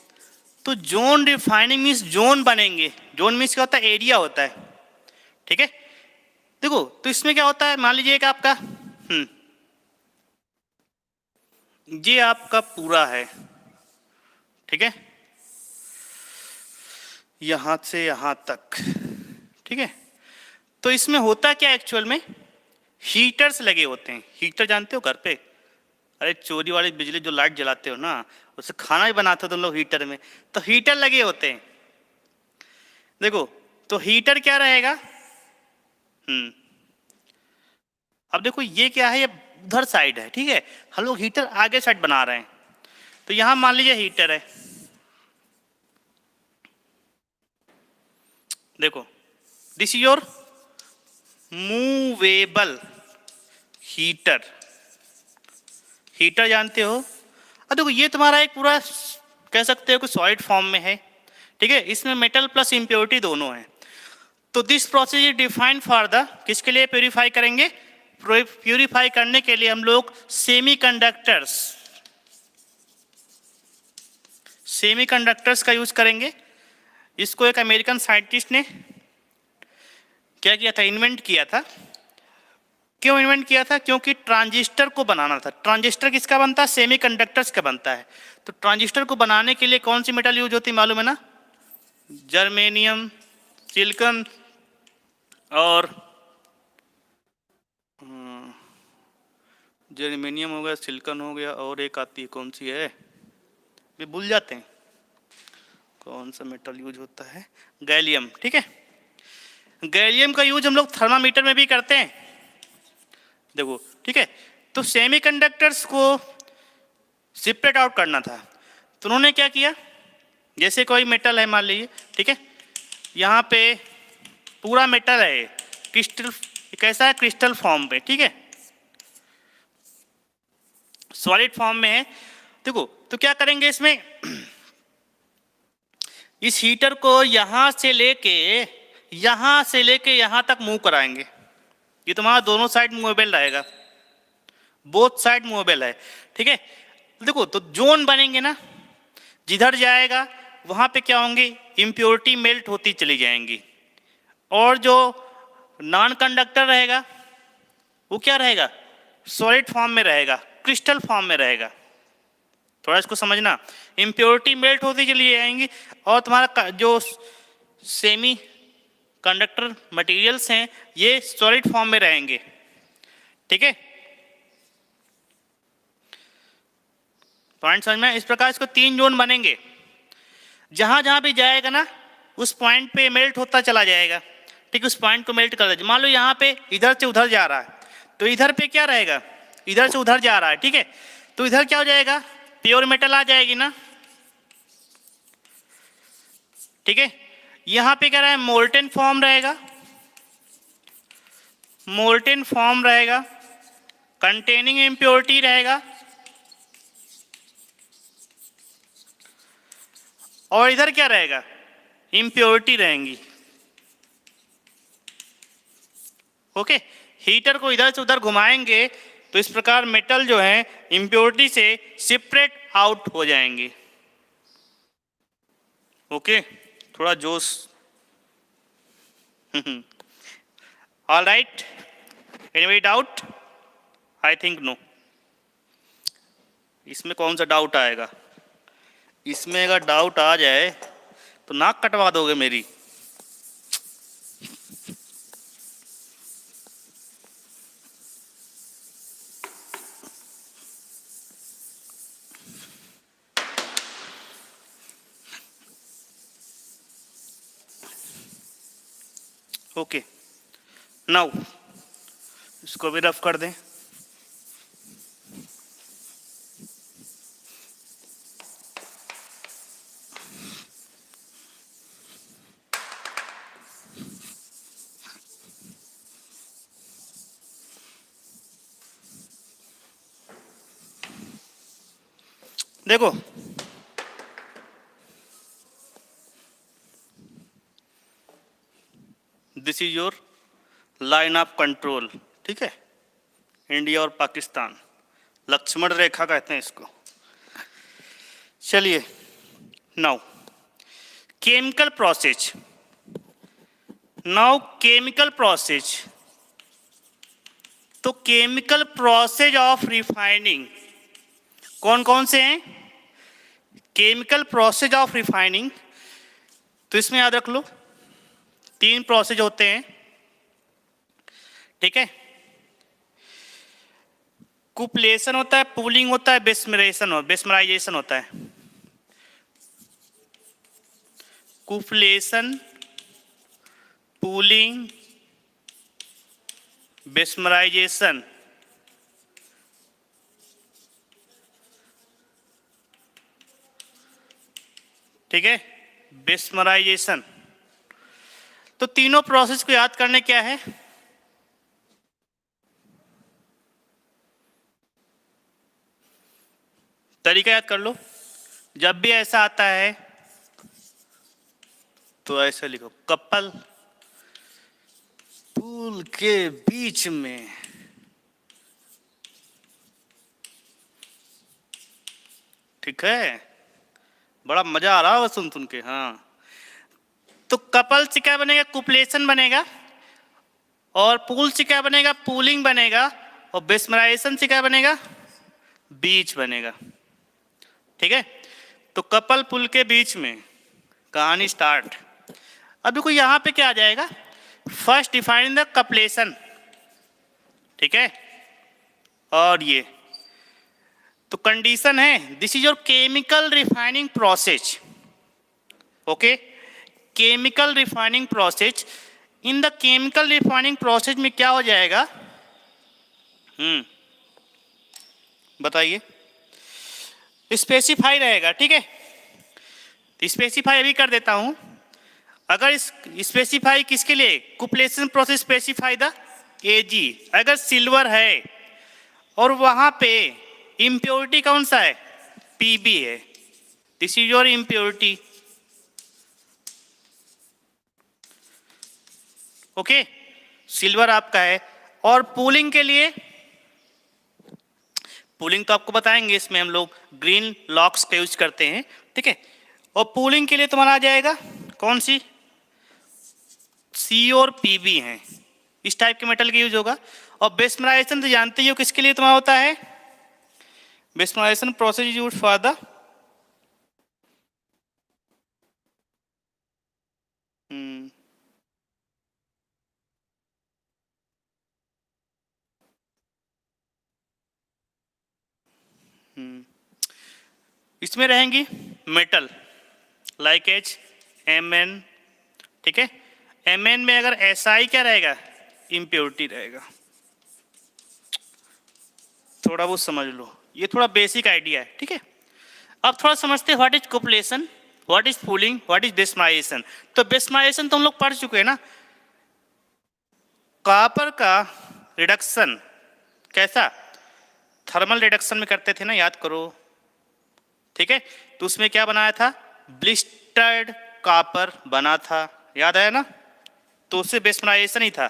तो जोन डिफाइनिंग मीन्स जोन बनेंगे. जोन मीन्स क्या होता है? एरिया होता है. ठीक है, देखो तो इसमें क्या होता है, मान लीजिए कि आपका ये आपका पूरा है, ठीक है, यहां से यहां तक, ठीक है. तो इसमें होता क्या एक्चुअल में, हीटर्स लगे होते हैं. हीटर जानते हो घर पे, अरे चोरी वाली बिजली जो लाइट जलाते हो ना, उससे खाना भी बनाते हो तुम लोग हीटर में, तो हीटर लगे होते हैं. देखो तो हीटर क्या रहेगा, अब देखो ये क्या है, ये उधर साइड है, ठीक है, हम लोग हीटर आगे साइड बना रहे हैं. तो यहां मान लीजिए हीटर है, देखो this is your movable heater. Heater जानते हो. अब देखो ये तुम्हारा एक पूरा कह सकते हो कि सॉलिड फॉर्म में है, ठीक है, इसमें मेटल प्लस इम्प्योरिटी दोनों है. तो this process is defined for the, किसके लिए प्यूरिफाई करेंगे, प्यूरिफाई करने के लिए हम लोग सेमीकंडक्टर्स का यूज करेंगे. इसको एक अमेरिकन साइंटिस्ट ने क्या किया था, इन्वेंट किया था. क्यों इन्वेंट किया था, क्योंकि ट्रांजिस्टर को बनाना था. ट्रांजिस्टर किसका बनता है, सेमीकंडक्टर्स का बनता है. तो ट्रांजिस्टर को बनाने के लिए कौन सी मेटल यूज होती है मालूम है ना, जर्मेनियम, सिलिकॉन और जर्मेनियम हो गया, सिलिकॉन हो गया, और एक आती है कौन सी है, भी भूल जाते हैं कौन सा मेटल यूज होता है, गैलियम. ठीक है, गैलियम का यूज हम लोग थर्मामीटर में भी करते हैं. देखो ठीक है, तो सेमीकंडक्टर्स को सेपरेट आउट करना था. तो उन्होंने क्या किया, जैसे कोई मेटल है मान लीजिए, ठीक है, यहाँ पे पूरा मेटल है, क्रिस्टल, कैसा है, क्रिस्टल फॉर्म पे, ठीक है, सॉलिड फॉर्म में है. देखो तो क्या करेंगे इसमें, इस हीटर को यहां से लेके यहां तक मूव कराएंगे. ये तुम्हारा दोनों साइड मूवेबल रहेगा, बोथ साइड मूवेबल है, ठीक है. देखो तो जोन बनेंगे ना, जिधर जाएगा वहां पे क्या होंगे, इम्प्योरिटी मेल्ट होती चली जाएंगी. और जो नॉन कंडक्टर रहेगा वो क्या रहेगा, सॉलिड फॉर्म में रहेगा, क्रिस्टल फॉर्म में रहेगा. थोड़ा इसको समझना, इम्प्योरिटी मेल्ट होती चली जाएंगी और तुम्हारा जो सेमी कंडक्टर मटेरियल्स हैं ये सॉलिड फॉर्म में रहेंगे. ठीक है, पॉइंट समझ में. इस प्रकार इसको 3 जोन बनेंगे, जहां जहां भी जाएगा ना उस पॉइंट पे मेल्ट होता चला जाएगा. ठीक है, उस पॉइंट को मेल्ट कर दीजिए. मान लो यहाँ पे इधर से उधर जा रहा है, तो इधर पे क्या रहेगा, इधर से उधर जा रहा है, ठीक है, तो इधर क्या हो जाएगा, प्योर मेटल आ जाएगी ना. ठीक है, यहां पे क्या रहा है, मोल्टेन फॉर्म रहेगा, कंटेनिंग इम्प्योरिटी रहेगा, और इधर क्या रहेगा, इम्प्योरिटी रहेंगी. ओके, हीटर को इधर से उधर घुमाएंगे तो इस प्रकार मेटल जो है इम्प्योरिटी से सेपरेट आउट हो जाएंगे. ओके, थोड़ा जोश. All right, anybody doubt, I think no. इसमें कौन सा डाउट आएगा, इसमें अगर डाउट आ जाए तो नाक कटवा दोगे मेरी. ओके, नाउ इसको भी रफ कर दें। देखो this is your line of control, ठीक है, इंडिया और पाकिस्तान, लक्ष्मण रेखा कहते हैं इसको। चलिए now chemical process, now chemical process, तो केमिकल प्रोसेस ऑफ रिफाइनिंग कौन कौन से हैं? केमिकल प्रोसेस ऑफ रिफाइनिंग, तो इसमें याद रख लो 3 प्रोसेस होते हैं, ठीक है। कुपलेशन होता है, पूलिंग होता है, बेस्मराइजेशन होता है। कुपलेशन, पूलिंग, बेस्मराइजेशन, ठीक है, बेस्मराइजेशन। तो तीनों प्रोसेस को याद करने क्या है, तरीका याद कर लो। जब भी ऐसा आता है तो ऐसे लिखो, कपल पुल के बीच में, ठीक है, बड़ा मजा आ रहा है सुन सुन के। हाँ, तो कपल से क्या बनेगा, कुपलेशन बनेगा, और पूल से क्या बनेगा, पूलिंग बनेगा, और बेस्मराइजेशन से क्या बनेगा, बीच बनेगा, ठीक है। तो कपल पुल के बीच में कहानी स्टार्ट। अब देखो यहाँ पे क्या आ जाएगा, फर्स्ट डिफाइन द कपलेशन, ठीक है, और ये तो कंडीशन है, this is your chemical refining process, okay, chemical refining process. In the chemical refining process में क्या हो जाएगा, बताइए, स्पेसिफाई रहेगा, ठीक है। स्पेसिफाई अभी कर देता हूं। अगर इस स्पेसिफाई किसके लिए, कुपलेशन प्रोसेस स्पेसिफाई द एजी, अगर सिल्वर है और वहां पे इम्प्योरिटी कौन सा है, पीबी है, this is your impurity, okay, silver आपका है। और पूलिंग के लिए, पूलिंग तो आपको बताएंगे, इसमें हम लोग ग्रीन लॉक्स का यूज करते हैं, ठीक है। और पूलिंग के लिए तुम्हारा आ जाएगा कौन सी, सी और पीबी हैं, इस टाइप के मेटल का यूज होगा। और बेस्मराइजेशन तो जानते ही हो किसके लिए तुम्हारा होता है, बेस्मराइजेशन प्रोसेस यूज फॉर द इसमें रहेंगी मेटल लाइक एच, एम, ठीक है। Mn में अगर SI क्या रहेगा, इम्प्योरिटी रहेगा, थोड़ा बहुत समझ लो, ये थोड़ा बेसिक आइडिया है, ठीक है। अब थोड़ा समझते हैं what is cupellation, what is poling, what is bessemerization. तो बेस्मराइजेशन तो हम लोग पढ़ चुके हैं ना, कॉपर का रिडक्शन कैसा, थर्मल रिडक्शन में करते थे ना, याद करो, ठीक है। तो उसमें क्या बनाया था, ब्लिस्टर्ड कॉपर बना था, याद आया ना, तो उससे बेस्मराइजेशन ही था।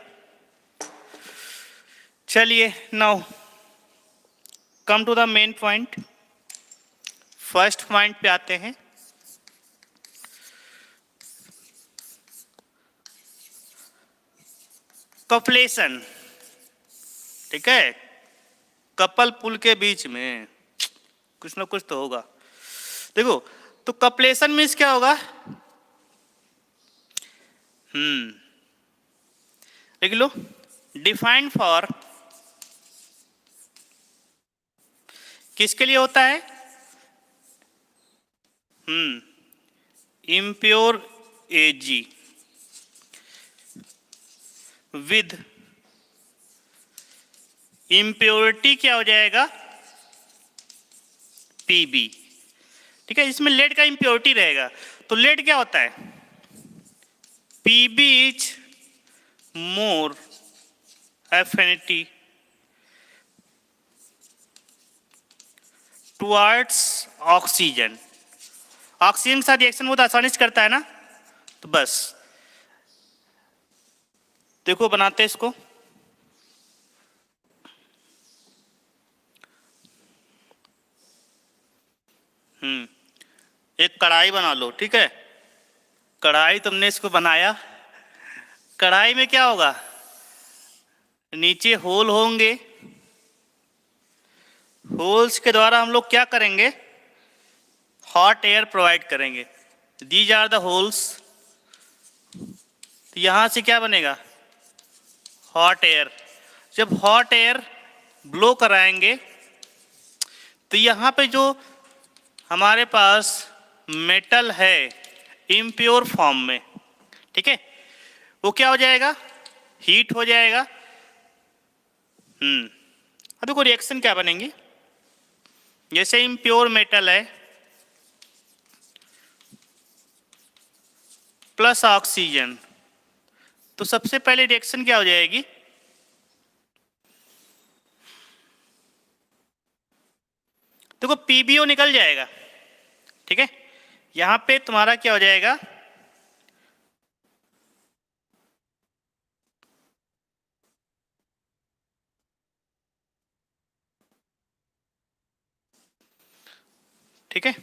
चलिए now come to the main point, first point पे आते हैं। कपलेशन, ठीक है, कपल पुल के बीच में कुछ ना कुछ तो होगा। देखो तो कपलेशन मीन्स क्या होगा, लिख लो, डिफाइंड फॉर, किसके लिए होता है, इम्प्योर एजी, विद इम्प्योरिटी क्या हो जाएगा, पीबी। ठीक है, इसमें लेड का इम्प्योरिटी रहेगा। तो लेड क्या होता है, PB is more affinity towards oxygen. Oxygen के साथ रिएक्शन बहुत आसानी से करता है ना। तो बस देखो बनाते हैं इसको। एक कढ़ाई बना लो, ठीक है। कढ़ाई तुमने इसको बनाया, कढ़ाई में क्या होगा, नीचे होल होंगे, होल्स के द्वारा हम लोग क्या करेंगे, हॉट एयर प्रोवाइड करेंगे। These are the holes. तो यहां से क्या बनेगा, हॉट एयर। जब हॉट एयर ब्लो कराएंगे तो यहाँ पे जो हमारे पास मेटल है इम्प्योर फॉर्म में, ठीक है, वो क्या हो जाएगा, हीट हो जाएगा। अब देखो रिएक्शन क्या बनेंगी। जैसे इम्प्योर मेटल है प्लस ऑक्सीजन, तो सबसे पहले रिएक्शन क्या हो जाएगी, देखो पीबीओ निकल जाएगा। ठीक है, यहां पे तुम्हारा क्या हो जाएगा, ठीक है।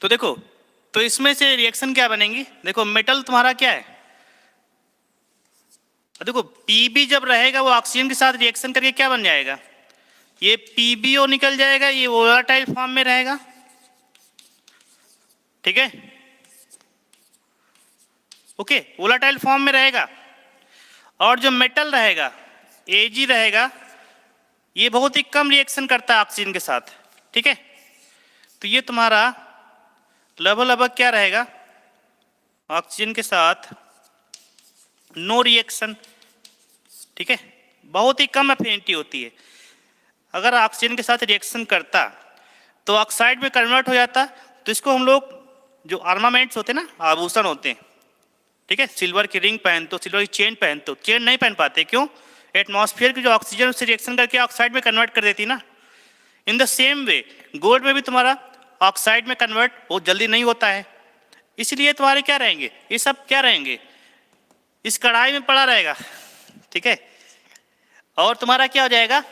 तो देखो, तो इसमें से रिएक्शन क्या बनेंगी, देखो मेटल तुम्हारा क्या है, देखो पीबी जब रहेगा वो ऑक्सीजन के साथ रिएक्शन करके क्या बन जाएगा, ये पीबीओ निकल जाएगा, ये वोलाटाइल फॉर्म में रहेगा। ठीक है, ओके, वोलाटाइल फॉर्म में रहेगा। और जो मेटल रहेगा एजी रहेगा, ये बहुत ही कम रिएक्शन करता है ऑक्सीजन के साथ। ठीक है, तो ये तुम्हारा लगभग क्या रहेगा, ऑक्सीजन के साथ नो रिएक्शन। ठीक है, बहुत ही कम एफिनिटी होती है। अगर ऑक्सीजन के साथ रिएक्शन करता तो ऑक्साइड में कन्वर्ट हो जाता। तो इसको हम लोग जो आर्मामेंट्स होते हैं ना, आभूषण होते हैं, ठीक है, सिल्वर की रिंग पहनते हो, सिल्वर की चेन पहनते हो, चेन नहीं पहन पाते, क्यों, एटमॉस्फेयर की जो ऑक्सीजन उससे रिएक्शन करके ऑक्साइड में कन्वर्ट कर देती ना। In the same way gold में भी तुम्हारा ऑक्साइड में कन्वर्ट बहुत जल्दी नहीं होता है, इसलिए तुम्हारे क्या रहेंगे, ये सब क्या रहेंगे, इस कढ़ाई में पड़ा रहेगा। ठीक है, और तुम्हारा क्या हो जाएगा,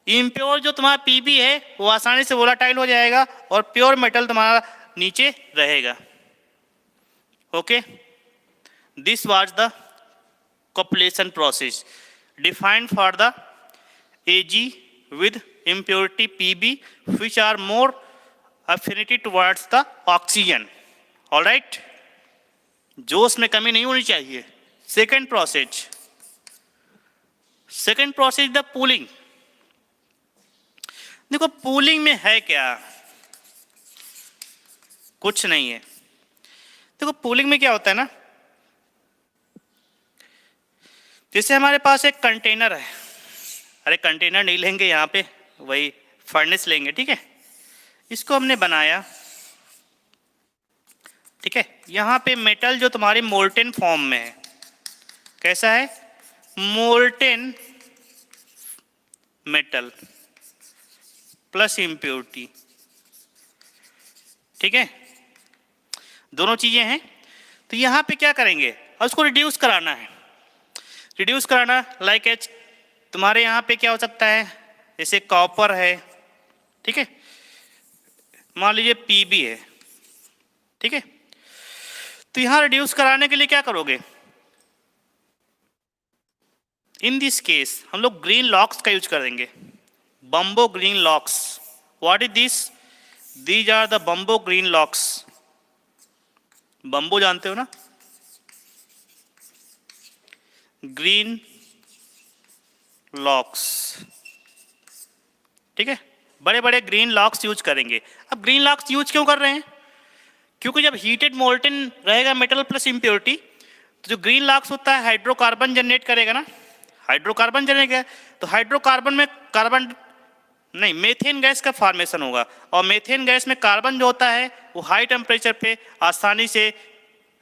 इम्प्योर जो तुम्हारा पीबी है वो आसानी से वोलाटाइल हो जाएगा और प्योर मेटल तुम्हारा नीचे रहेगा। Okay, this was the copulation process defined for the AG with impurity Pb which are more affinity towards the oxygen. All right, जोश में कमी नहीं होनी चाहिए। Second process the pooling. देखो पूलिंग में है क्या, कुछ नहीं है। देखो पूलिंग में क्या होता है ना, जैसे हमारे पास एक कंटेनर है, अरे कंटेनर नहीं लेंगे यहाँ पे, वही फर्नेस लेंगे। ठीक है, इसको हमने बनाया, ठीक है, यहाँ पे मेटल जो तुम्हारी मोल्टेन फॉर्म में है, कैसा है, मोल्टेन मेटल प्लस इम्प्योरिटी। ठीक है, दोनों चीजें हैं। तो यहाँ पे क्या करेंगे, और उसको रिड्यूस कराना है। रिड्यूस कराना लाइक एच, तुम्हारे यहाँ पे क्या हो सकता है, जैसे कॉपर है, ठीक है, मान लीजिए पीबी है, ठीक है। तो यहां रिड्यूस कराने के लिए क्या करोगे, इन दिस केस हम लोग ग्रीन लॉक्स का यूज करेंगे, bamboo green logs. What is this, these are the bamboo green logs. Bamboo जानते हो ना, ग्रीन लॉक्स, ठीक है, बड़े बड़े ग्रीन लॉक्स यूज करेंगे। अब ग्रीन लॉक्स यूज क्यों कर रहे हैं, क्योंकि जब हीटेड मोल्टेन रहेगा मेटल प्लस इम्प्योरिटी, तो जो ग्रीन लॉक्स होता है हाइड्रोकार्बन जनरेट करेगा ना, हाइड्रोकार्बन जनरेट करेगा, तो हाइड्रोकार्बन में कार्बन नहीं, मेथेन गैस का फॉर्मेशन होगा, और मेथेन गैस में कार्बन जो होता है वो हाई टेम्परेचर पे आसानी से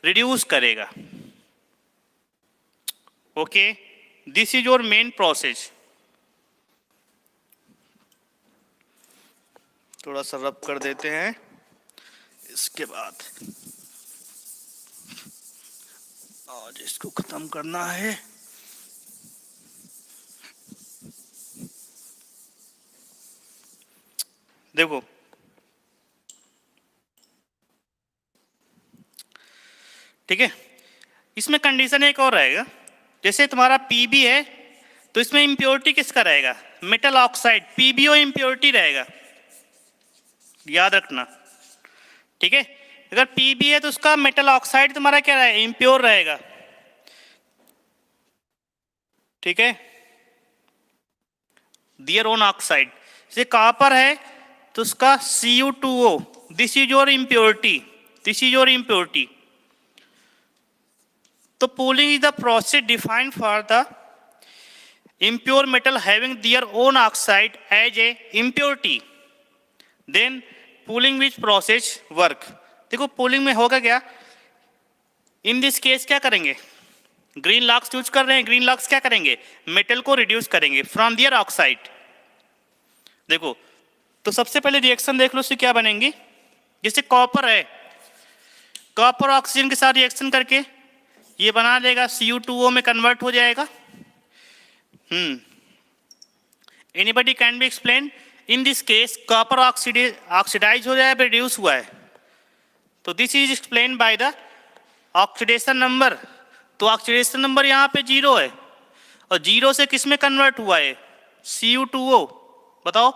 रिड्यूस करेगा। Okay, this is your main process. थोड़ा सा रब कर देते हैं, इसके बाद आज इसको खत्म करना है। देखो ठीक है, इसमें कंडीशन एक और रहेगा, जैसे तुम्हारा पीबी है तो इसमें इम्प्योरिटी किसका रहेगा, मेटल ऑक्साइड, पीबीओ इम्प्योरिटी रहेगा, याद रखना। ठीक है, अगर पीबी है तो उसका मेटल ऑक्साइड तुम्हारा क्या रहेगा, इम्प्योर रहेगा। ठीक है, दियर ओन ऑक्साइड, जैसे कॉपर है तो उसका Cu2O, this is your impurity, this is your impurity. तो pooling is the process defined for the impure metal having their own oxide as a impurity. Then pooling which process work. देखो pooling में होगा क्या, इन दिस केस क्या करेंगे, ग्रीन लॉक्स यूज कर रहे हैं, ग्रीन लॉक्स क्या करेंगे, मेटल को रिड्यूस करेंगे फ्रॉम दियर ऑक्साइड। देखो तो सबसे पहले रिएक्शन देख लो, उससे क्या बनेंगी, जैसे कॉपर है, कॉपर ऑक्सीजन के साथ रिएक्शन करके ये बना देगा, Cu2O में कन्वर्ट हो जाएगा। Anybody can be explain, in this case copper oxidise हो जाए, रिड्यूस हुआ है, तो this is explain by the oxidation number. तो ऑक्सीडेशन नंबर यहाँ पे 0 है, और 0 से किस में कन्वर्ट हुआ है, Cu2O, बताओ,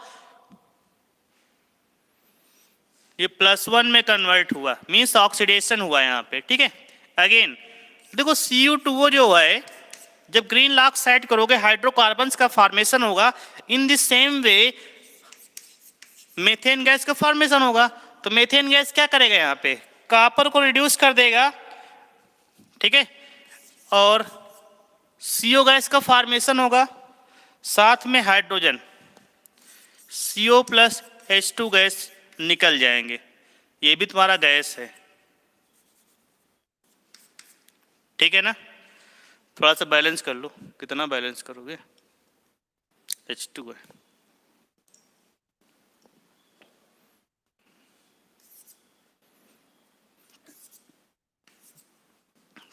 ये +1 में कन्वर्ट हुआ, मीन्स ऑक्सीडेशन हुआ यहाँ पे। ठीक है, अगेन देखो Cu2O जो है, जब ग्रीन लॉक्स ऐड करोगे हाइड्रोकार्बन्स का फॉर्मेशन होगा, in the same way methane gas का फॉर्मेशन होगा। तो मेथेन गैस क्या करेगा, यहाँ पे कॉपर को रिड्यूस कर देगा, ठीक है, और CO गैस का फॉर्मेशन होगा, साथ में hydrogen CO plus H2 gas निकल जाएंगे, ये भी तुम्हारा गैस है। ठीक है ना, थोड़ा सा बैलेंस कर लो, कितना बैलेंस करोगे, H2 है।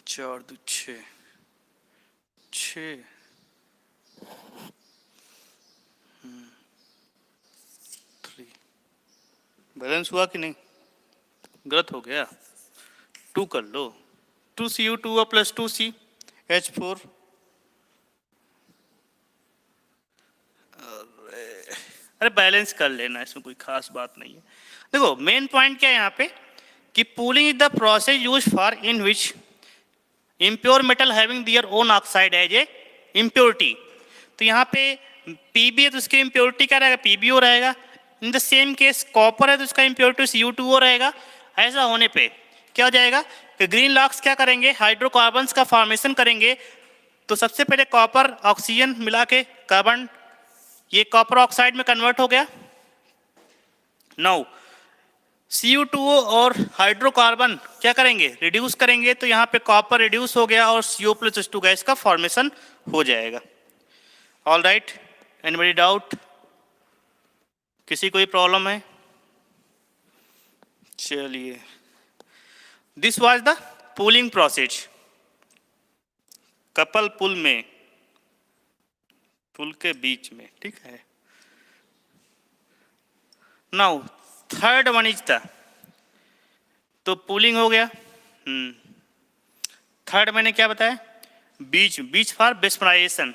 चार दो छः, बैलेंस हुआ कि नहीं, गलत हो गया, 2 कर लो, 2Cu2O प्लस 2CH4, अरे बैलेंस कर लेना, इसमें कोई खास बात नहीं है। देखो मेन पॉइंट क्या है यहाँ पे, कि poling is the process use for in which impure metal having their own oxide as a impurity. तो यहाँ पे पीबी है तो उसकी इम्प्योरिटी क्या रहेगा, पीबीओ रहेगा। In the same case copper है तो उसका इम्प्योरिटी Cu2O रहेगा। ऐसा होने पे क्या हो जाएगा कि ग्रीन लॉक्स क्या करेंगे, हाइड्रोकार्बन्स का फॉर्मेशन करेंगे। तो सबसे पहले कॉपर ऑक्सीजन मिला के कार्बन, ये कॉपर ऑक्साइड में कन्वर्ट हो गया। नाउ Cu2O और हाइड्रोकार्बन क्या करेंगे, रिड्यूस करेंगे, तो यहाँ पे कॉपर रिड्यूस हो गया और CO प्लस H2 गैस का फॉर्मेशन हो जाएगा। ऑल राइट, एनीबडी डाउट, किसी कोई प्रॉब्लम है? चलिए, this was the poling process, कपल पुल में, पुल के बीच में। ठीक है, now third one is the, तो पूलिंग हो गया। थर्ड मैंने क्या बताया, बीच, बीच फॉर बेस्मराइजेशन।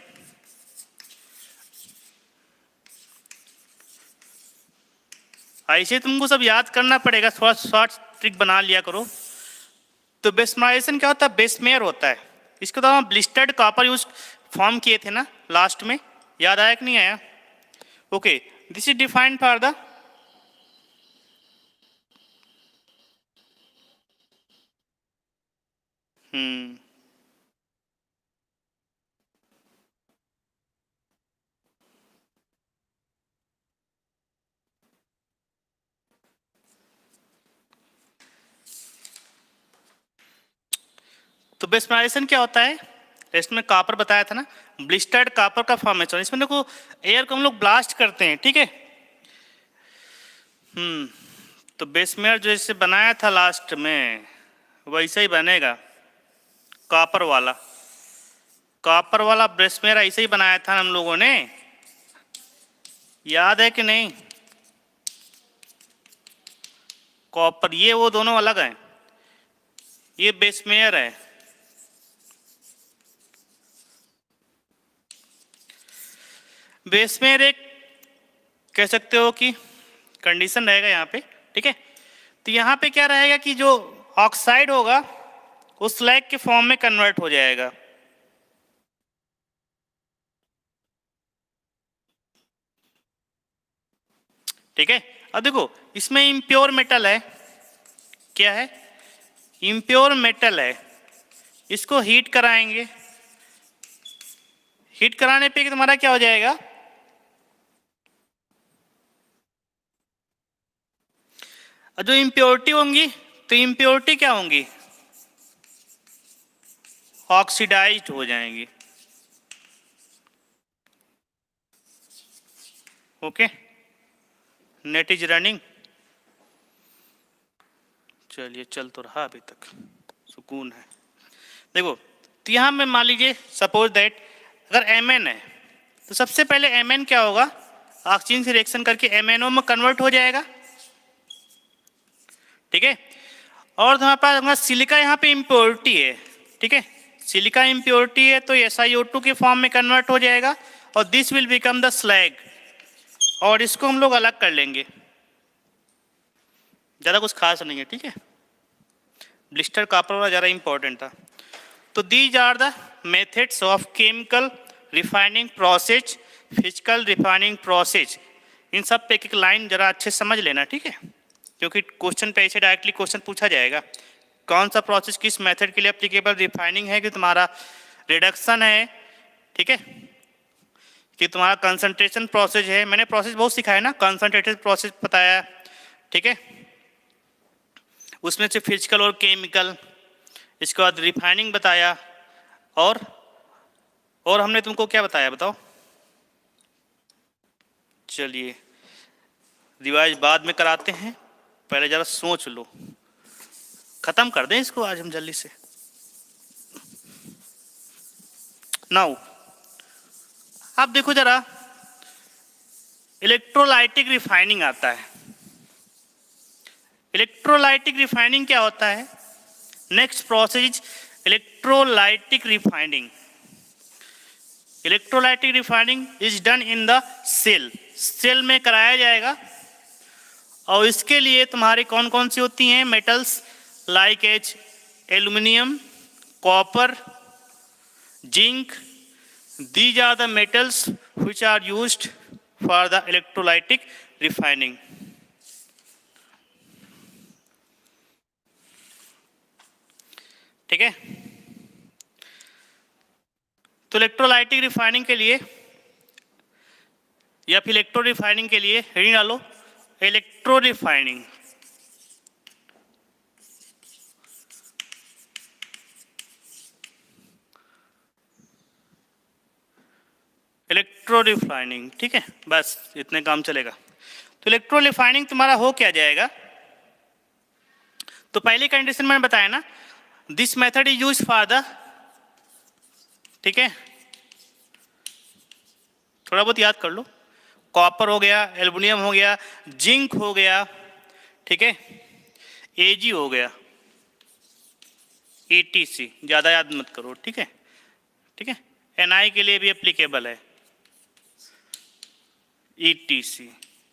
ऐसे तुमको सब याद करना पड़ेगा, थोड़ा शॉर्ट ट्रिक बना लिया करो। तो बेस्मराइजेशन क्या होता है, बेसमेयर होता है। इसके तो हम ब्लिस्टर्ड कॉपर यूज फॉर्म किए थे ना लास्ट में, याद आया कि नहीं आया? Okay, this is defined for the base mineralisation क्या होता है, इसमें कॉपर बताया था ना, ब्लिस्टर्ड कॉपर का फॉर्मेशन। इसमें देखो एयर को हम लोग ब्लास्ट करते हैं, ठीक है। तो बेसमेयर जो इसे बनाया था लास्ट में वैसे ही बनेगा, कॉपर वाला बेसमेयर ऐसे ही बनाया था हम लोगों ने, याद है कि नहीं। कॉपर, ये वो दोनों अलग हैं, ये बेसमेयर है। बेसमेयर एक कह सकते हो कि कंडीशन रहेगा यहाँ पे, ठीक है। तो यहाँ पे क्या रहेगा कि जो ऑक्साइड होगा उस स्लैग के फॉर्म में कन्वर्ट हो जाएगा, ठीक है। अब देखो इसमें इम्प्योर मेटल है, क्या है, इम्प्योर मेटल है। इसको हीट कराएंगे, हीट कराने पे तुम्हारा क्या हो जाएगा, जो इम्प्योरिटी होंगी तो इम्प्योरिटी क्या होंगी, ऑक्सीडाइज्ड हो जाएंगी। ओके, नेट इज रनिंग, चलिए चल तो रहा अभी तक, सुकून है। देखो तो यहाँ में मान लीजिए सपोज दैट अगर Mn है तो सबसे पहले Mn क्या होगा, ऑक्सीजन से रिएक्शन करके MnO में कन्वर्ट हो जाएगा, ठीक है। और हमारे पास हमारा सिलिका यहाँ पे इम्प्योरिटी है, ठीक है। सिलिका इम्प्योरिटी है तो SiO2 के फॉर्म में कन्वर्ट हो जाएगा और this will become the slag, और इसको हम लोग अलग कर लेंगे, ज़्यादा कुछ खास नहीं है, ठीक है। ब्लिस्टर कॉपर वाला ज़्यादा इंपॉर्टेंट था। तो these are the methods of chemical refining process, physical refining process. इन सब पे एक एक लाइन जरा अच्छे समझ लेना, ठीक है, क्योंकि क्वेश्चन पे ऐसे डायरेक्टली क्वेश्चन पूछा जाएगा, कौन सा प्रोसेस किस मेथड के लिए एप्लीकेबल, रिफाइनिंग है कि तुम्हारा रिडक्शन है, ठीक है, कि तुम्हारा कंसंट्रेशन प्रोसेस है। मैंने प्रोसेस बहुत सिखाया ना, कंसंट्रेटेड प्रोसेस बताया, ठीक है, उसमें से फिजिकल और केमिकल, इसके बाद रिफाइनिंग बताया, और हमने तुमको क्या बताया बताओ, चलिए रिवाइज बाद में कराते हैं, पहले जरा सोच लो, खत्म कर दें इसको आज हम जल्दी से। नाउ आप देखो जरा, इलेक्ट्रोलाइटिक रिफाइनिंग आता है। इलेक्ट्रोलाइटिक रिफाइनिंग क्या होता है, next process electrolytic refining. Electrolytic refining is done in the cell, cell में कराया जाएगा, और इसके लिए तुम्हारी कौन कौन सी होती हैं metals, like as aluminium, copper, zinc, these are the metals which are used for the electrolytic refining. ठीक है, तो इलेक्ट्रोलाइटिक रिफाइनिंग के लिए या फिर इलेक्ट्रो रिफाइनिंग के लिए हेडिंग डालो इलेक्ट्रो रिफाइनिंग। इलेक्ट्रो रिफाइनिंग, ठीक है, बस इतने काम चलेगा। तो इलेक्ट्रो रिफाइनिंग तुम्हारा हो क्या जाएगा, तो पहली कंडीशन मैंने बताया ना, this method is use for the, ठीक है, थोड़ा बहुत याद कर लो, कॉपर हो गया, एल्युमिनियम हो गया, जिंक हो गया, ठीक है, Ag हो गया, ETC, ज़्यादा याद मत करो, ठीक है, ठीक है, Na के लिए भी एप्लीकेबल है ETC।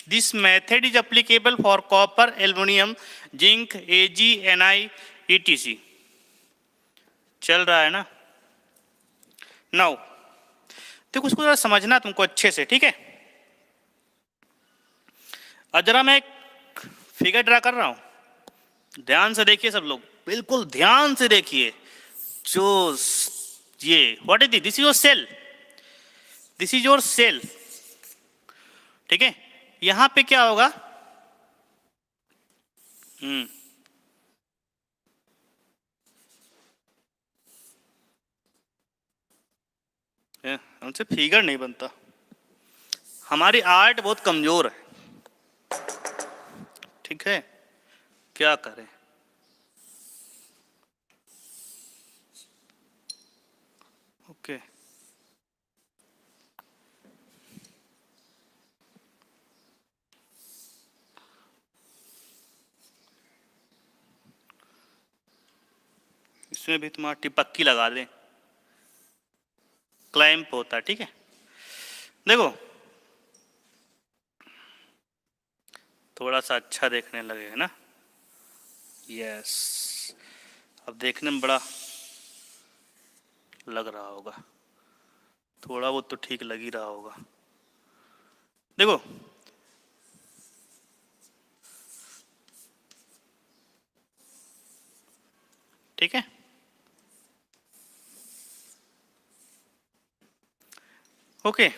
This method is applicable for copper, aluminium, zinc, Ag, Na, ETC। चल रहा है ना। नाउ देखो उसको जरा समझना तुमको अच्छे से, ठीक है। अब जरा मैं एक फिगर ड्रा कर रहा हूं, ध्यान से देखिए सब लोग, बिल्कुल ध्यान से देखिए। जो ये what is this is your cell, this is your cell, ठीक है। यहां पे क्या होगा, हमसे फिगर नहीं बनता, हमारी आर्ट बहुत कमजोर है। ठीक है, क्या करें। ओके, इसमें भी तुम्हारा टिपक्की लगा दें, क्लैंप होता है। ठीक है, देखो थोड़ा सा अच्छा देखने लगे, है ना। यस, अब देखने में बड़ा लग रहा होगा, थोड़ा वो तो ठीक लग ही रहा होगा। देखो ठीक है, ओके,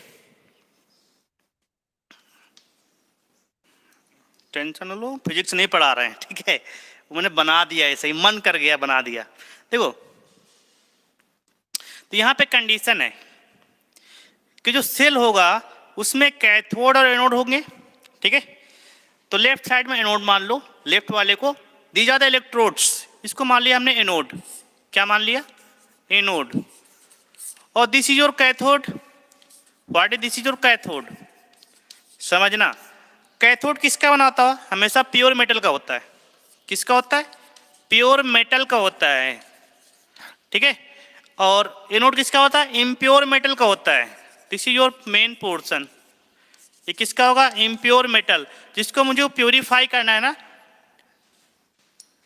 टेंशन न लो, फिजिक्स नहीं पढ़ा रहे हैं। ठीक है, मैंने बना दिया, ऐसे ही मन कर गया बना दिया। देखो तो यहाँ पे कंडीशन है कि जो सेल होगा उसमें कैथोड और एनोड होंगे। ठीक है, तो लेफ्ट साइड में एनोड मान लो, लेफ्ट वाले को दीज आर द इलेक्ट्रोड्स, इसको मान लिया हमने एनोड। क्या मान लिया? एनोड। और this is your cathode. What is this is your cathode? समझना, कैथोड किसका बनाता है? हमेशा प्योर मेटल का होता है। किसका होता है? प्योर मेटल का होता है। ठीक है, और एनोड किसका होता है? इम्प्योर मेटल का होता है। This is your main portion. ये किसका होगा? इम्प्योर मेटल, जिसको मुझे प्योरीफाई करना है ना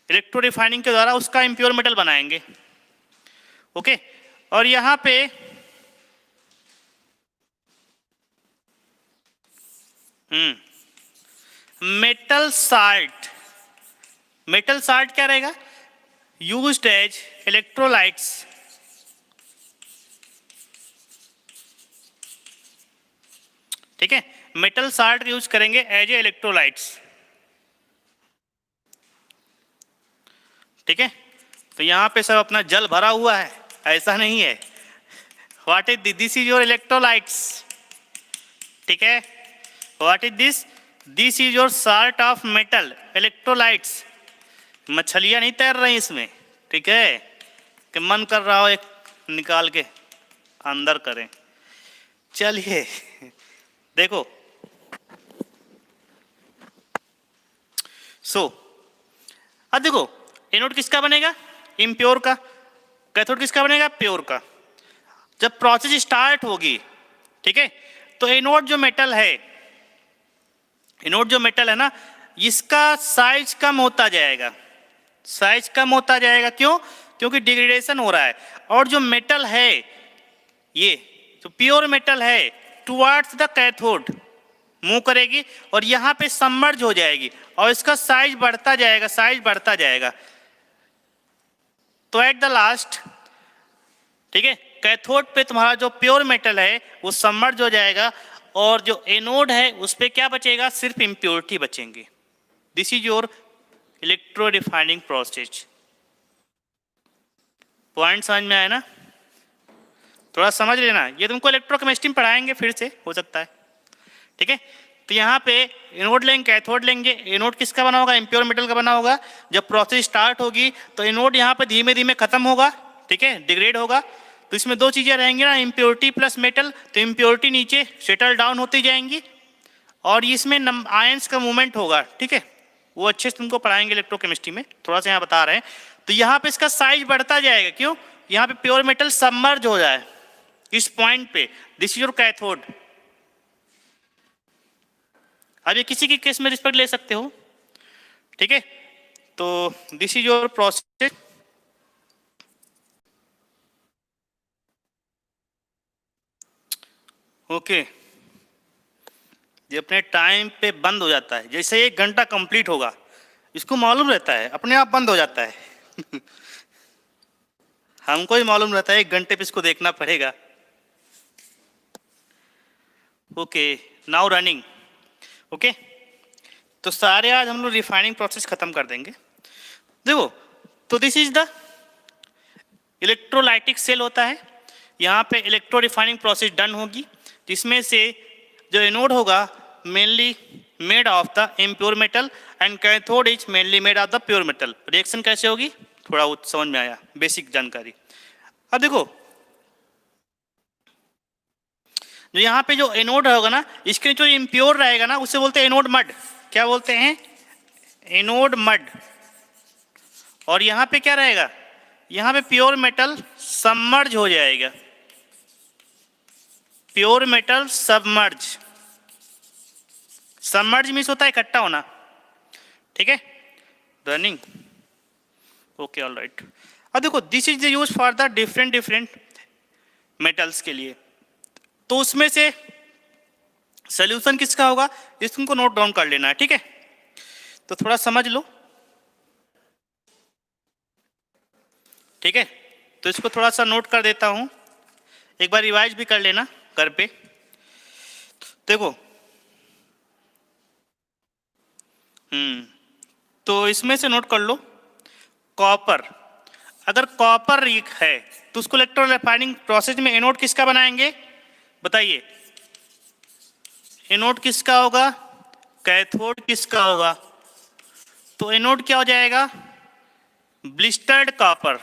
इलेक्ट्रो रिफाइनिंग के द्वारा, उसका इम्प्योर मेटल बनाएंगे। ओके, और यहां पे मेटल साल्ट, मेटल साल्ट क्या रहेगा? Used as electrolytes. ठीक है, मेटल साल्ट यूज करेंगे एज ए इलेक्ट्रोलाइट्स। ठीक है, तो यहां पे सब अपना जल भरा हुआ है, ऐसा नहीं है। What is this is your electrolytes. ठीक है, what is this? This is your salt of metal, electrolytes. मछलियां नहीं तैर रही इसमें। ठीक है, कि मन कर रहा हो एक निकाल के अंदर करें। चलिए देखो, अब देखो एनोड किसका बनेगा? इम्प्योर का। कैथोड किसका बनेगा? प्योर का। जब प्रोसेस स्टार्ट होगी, ठीक है, तो एनोड जो मेटल है, एनोड जो मेटल है ना, इसका साइज कम होता जाएगा। साइज कम होता जाएगा, क्यों? क्योंकि डिग्रेडेशन हो रहा है। और जो मेटल है, ये जो प्योर मेटल है, टुवर्ड्स द कैथोड मूव करेगी और यहां पे सबमर्ज हो जाएगी और इसका साइज बढ़ता जाएगा, साइज बढ़ता जाएगा। तो एट द लास्ट, ठीक है, कैथोड पे तुम्हारा जो प्योर मेटल है वो सबमर्ज हो जाएगा और जो एनोड है उस पे क्या बचेगा? सिर्फ इम्प्योरिटी बचेंगी। This is your electro refining process. Point समझ में आया ना? थोड़ा समझ लेना, ये तुमको इलेक्ट्रोकेमिस्ट्री में पढ़ाएंगे फिर से, हो सकता है। ठीक है, तो यहाँ पे एनोड लेंगे, कैथोड लेंगे। एनोड किसका बना होगा? इम्प्योर मेटल का बना होगा। जब प्रोसेस स्टार्ट होगी तो एनोड यहाँ पे धीमे धीमे खत्म होगा, ठीक है, डिग्रेड होगा। तो इसमें दो चीजें रहेंगी ना, इम्प्योरिटी प्लस मेटल। तो इम्प्योरिटी नीचे सेटल डाउन होती जाएंगी और इसमें आयंस का मूवमेंट होगा। ठीक है, वो अच्छे से तुमको पढ़ाएंगे इलेक्ट्रोकेमिस्ट्री में, थोड़ा सा यहाँ बता रहे हैं। तो यहाँ पे इसका साइज बढ़ता जाएगा, क्यों? यहाँ पे प्योर मेटल सबमर्ज हो जाए इस पॉइंट पे। This is your cathode. अब ये किसी की केस में रिस्पेक्ट ले सकते हो, ठीक है। तो this is your process. Okay, ये अपने टाइम पे बंद हो जाता है। जैसे 1 घंटा कंप्लीट होगा, इसको मालूम रहता है, अपने आप बंद हो जाता है हमको ही मालूम रहता है 1 घंटे पे इसको देखना पड़ेगा। Okay, now running. ओके, तो सारे आज हम लोग रिफाइनिंग प्रोसेस खत्म कर देंगे। देखो, तो this is the electrolytic cell होता है। यहाँ पे इलेक्ट्रो रिफाइनिंग प्रोसेस डन होगी, जिसमें से जो एनोड होगा mainly made of the impure metal and cathode is mainly made of the pure metal. Reaction कैसे होगी थोड़ा समझ में आया, बेसिक जानकारी। अब देखो जो यहाँ पे जो एनोड होगा ना, इसके जो इम्प्योर रहेगा ना उसे बोलते हैं एनोड मड। क्या बोलते हैं? Anode mud. और यहाँ पे क्या रहेगा? यहाँ पे प्योर मेटल सबमर्ज हो जाएगा, pure metal submerge. Submerge means होता है इकट्ठा होना, ठीक है, रनिंग। Okay all right. अब देखो this is use for the different metals के लिए। तो उसमें से सोल्यूशन किसका होगा इसको नोट डाउन कर लेना है, ठीक है। तो थोड़ा समझ लो, ठीक है। तो इसको थोड़ा सा नोट कर देता हूं, एक बार रिवाइज भी कर लेना घर पे। देखो तो इसमें से नोट कर लो कॉपर। अगर कॉपर है तो उसको इलेक्ट्रोरिफाइनिंग प्रोसेस में एनोड किसका बनाएंगे बताइए? एनोड किसका होगा? कैथोड किसका होगा? तो एनोड क्या हो जाएगा? ब्लिस्टर्ड कॉपर,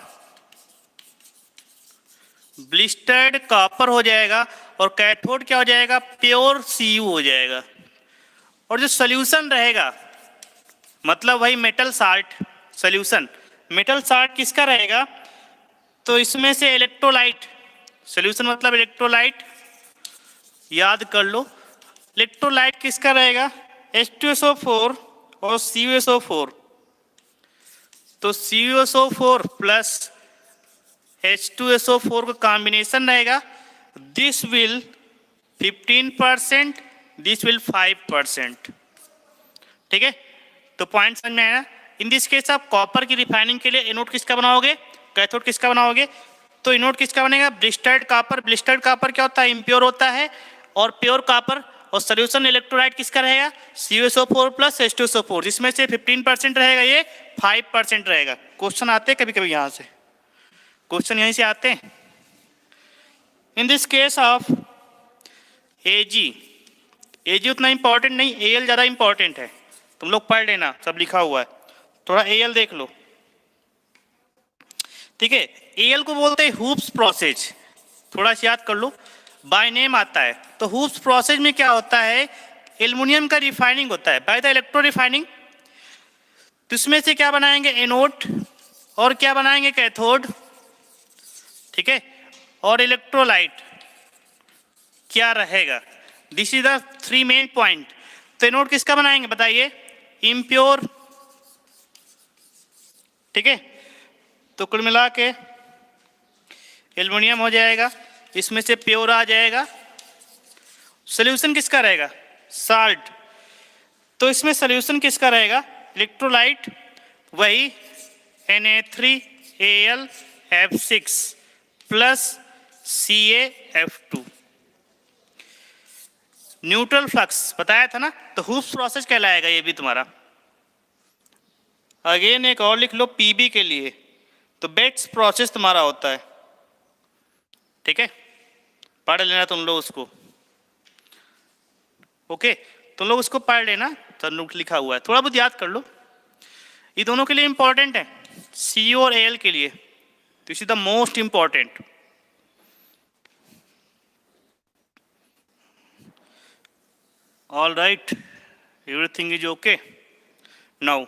ब्लिस्टर्ड कॉपर हो जाएगा। और कैथोड क्या हो जाएगा? प्योर Cu हो जाएगा। और जो सोल्यूशन रहेगा मतलब वही metal salt solution, metal salt किसका रहेगा? तो इसमें से इलेक्ट्रोलाइट, सोल्यूशन मतलब इलेक्ट्रोलाइट, याद कर लो। इलेक्ट्रोलाइट किसका रहेगा? H2SO4 और CuSO4। तो CuSO4 प्लस H2SO4 का कॉम्बिनेशन रहेगा। दिस विल 15%, दिस विल 5%, ठीक है। तो पॉइंट समझ में आया ना। इन दिस केस आप कॉपर की रिफाइनिंग के लिए एनोड किसका बनाओगे? कैथोड किसका बनाओगे? तो एनोड किसका बनेगा? Blistered copper. ब्लिस्टर्ड कॉपर क्या होता है? इम्प्योर होता है। और प्योर कॉपर और सोल्यूशन इलेक्ट्रोलाइट किसका रहेगा? CuSO4 प्लस H2SO4, जिसमें से 15% रहेगा, ये 5% रहेगा। क्वेश्चन आते हैं कभी कभी, यहाँ से क्वेश्चन यहीं से आते हैं। इन दिस केस ऑफ Ag उतना इंपॉर्टेंट नहीं, Al ज़्यादा इंपॉर्टेंट है। तुम लोग पढ़ लेना, सब लिखा हुआ है, थोड़ा Al देख लो, ठीक है। Al को बोलते हैं हुप्स प्रोसेस, थोड़ा सा याद कर लो, बाय नेम आता है। तो हुप्स प्रोसेस में क्या होता है? एल्युमिनियम का रिफाइनिंग होता है बाय द इलेक्ट्रो रिफाइनिंग। तो इसमें से क्या बनाएंगे? एनोड। और क्या बनाएंगे? कैथोड, ठीक है। और इलेक्ट्रोलाइट क्या रहेगा? This is the 3 main point. तो एनोड किसका बनाएंगे बताइए? इम्प्योर, ठीक है। तो कुल मिला के एल्युमिनियम हो जाएगा, इसमें से प्योर आ जाएगा। सोल्यूशन किसका रहेगा? साल्ट। तो इसमें सोल्यूशन किसका रहेगा? इलेक्ट्रोलाइट, वही Na3Al(F6) plus CaF2। Neutral flux बताया था ना, तो हुप्स प्रोसेस कहलाएगा ये भी तुम्हारा। अगेन एक और लिख लो पीबी के लिए, तो बेट्स प्रोसेस तुम्हारा होता है, ठीक है। पढ़ लेना तुम लोग उसको, ओके। तुम लोग उसको पढ़ लेना, तो लिखा हुआ है, थोड़ा बहुत याद कर लो। ये दोनों के लिए इंपॉर्टेंट है, Cu और Al के लिए। This is the most important. All right, everything is okay. Now,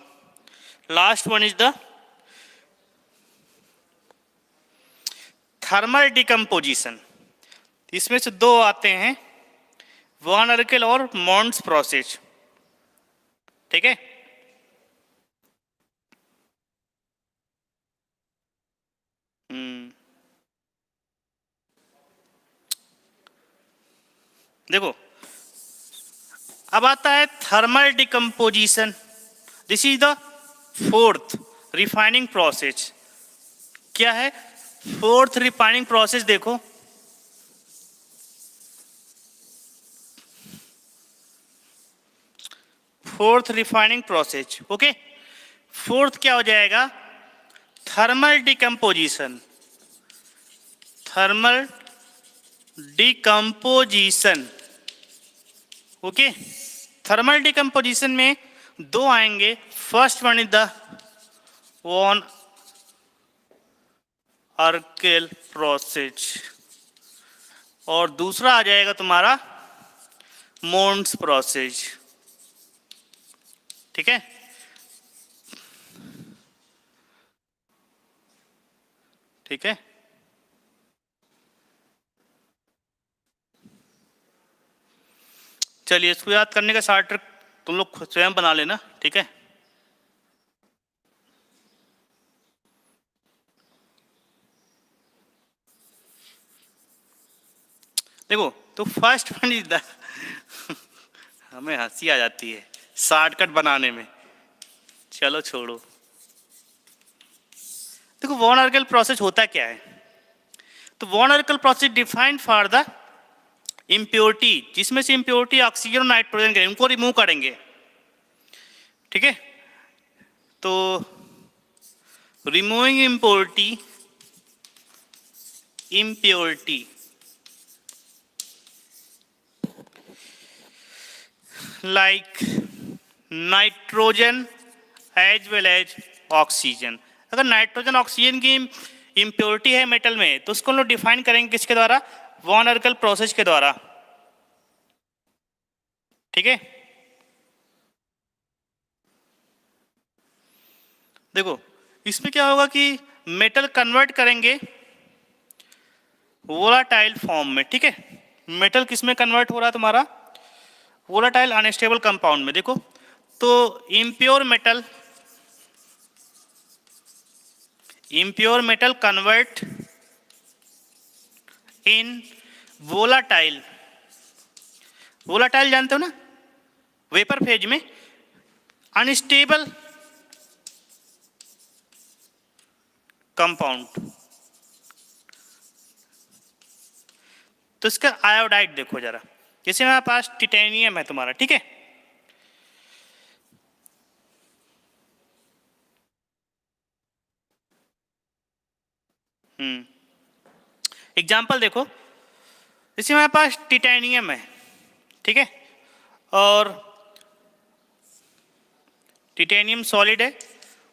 last one is the thermal decomposition. इसमें से दो आते हैं, वॉन अर्केल और मॉन्ड्स प्रोसेस, ठीक है। देखो अब आता है thermal decomposition. This is the 4th refining process. क्या है 4th रिफाइनिंग प्रोसेस? देखो fourth refining process, okay. 4th क्या हो जाएगा? Thermal decomposition. Thermal decomposition. Okay, thermal decomposition में दो आएंगे। First one is the van Arkel process और दूसरा आ जाएगा तुम्हारा मोन्स प्रोसेस। ठीक है, ठीक है। चलिए, इसको याद करने का शॉर्ट ट्रिक तुम लोग स्वयं बना लेना। ठीक है, देखो तो फर्स्ट वन इज द हमें हंसी आ जाती है शॉर्टकट बनाने में, चलो छोड़ो। देखो वॉन अर्केल प्रोसेस होता क्या है, तो van Arkel process defined for the impurity, जिसमें से इम्प्योरिटी ऑक्सीजन और नाइट्रोजन के उनको रिमूव करेंगे। ठीक है, तो removing impurity like nitrogen as well as oxygen. अगर नाइट्रोजन ऑक्सीजन की इम्प्योरिटी है मेटल में तो उसको हम लोग डिफाइन करेंगे किसके द्वारा, वॉन अर्केल प्रोसेस के द्वारा। ठीक है, देखो इसमें क्या होगा कि मेटल कन्वर्ट करेंगे वोलाटाइल फॉर्म में। ठीक है, मेटल किस में कन्वर्ट हो रहा है तुम्हारा, वोलाटाइल अनस्टेबल कंपाउंड में। देखो तो impure metal convert in volatile, volatile जानते हो ना, वेपर फेज में अनस्टेबल कंपाउंड। तो इसका आयोडाइड देखो जरा, जैसे हमारे पास टिटेनियम है तुम्हारा। ठीक है, एग्जाम्पल देखो, जैसे हमारे पास टिटेनियम है। ठीक है, और टिटेनियम सॉलिड है,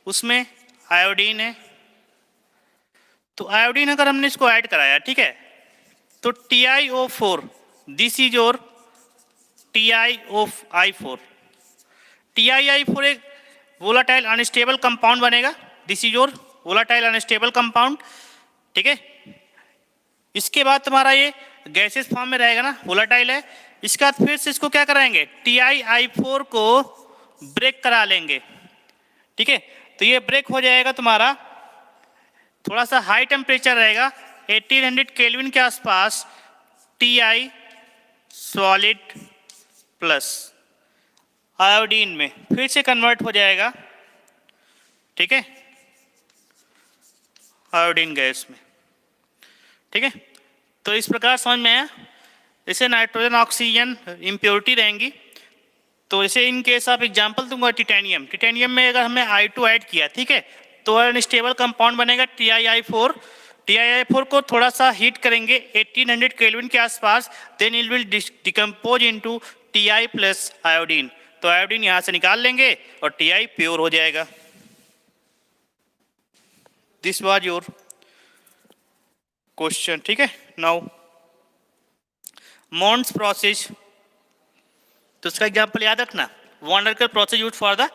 उसमें आयोडीन है। तो आयोडीन अगर हमने इसको ऐड कराया, ठीक है, तो TiO4, this is your TiO4। TiO4 एक वोलाटाइल अनस्टेबल कंपाउंड बनेगा, this is your volatile unstable compound. ठीक है, इसके बाद तुम्हारा ये गैसेस फॉर्म में रहेगा ना, वोलाटाइल है। इसके बाद फिर से इसको क्या कराएंगे, TiI4 को ब्रेक करा लेंगे। ठीक है, तो ये ब्रेक हो जाएगा तुम्हारा, थोड़ा सा हाई टेम्परेचर रहेगा 1800 केल्विन के आसपास, Ti सॉलिड प्लस आयोडीन में फिर से कन्वर्ट हो जाएगा। ठीक है, आयोडीन गैस में। ठीक है, तो इस प्रकार समझ में आया। जैसे नाइट्रोजन ऑक्सीजन इम्प्योरिटी रहेंगी, तो जैसे इन केस आप एग्जांपल दूंगा टिटेनियम, टिटेनियम में अगर हमने I2 ऐड किया, ठीक है, तो अनस्टेबल कंपाउंड बनेगा TiI4। TiI4 को थोड़ा सा हीट करेंगे 1800 केल्विन के आसपास, then it will decompose into Ti plus iodine. तो आयोडीन यहाँ से निकाल लेंगे और Ti प्योर हो जाएगा। This was your question. ठीक है, नाउ मॉन्स प्रोसेस, तो उसका एग्जाम्पल याद रखना, van Arkel process used for the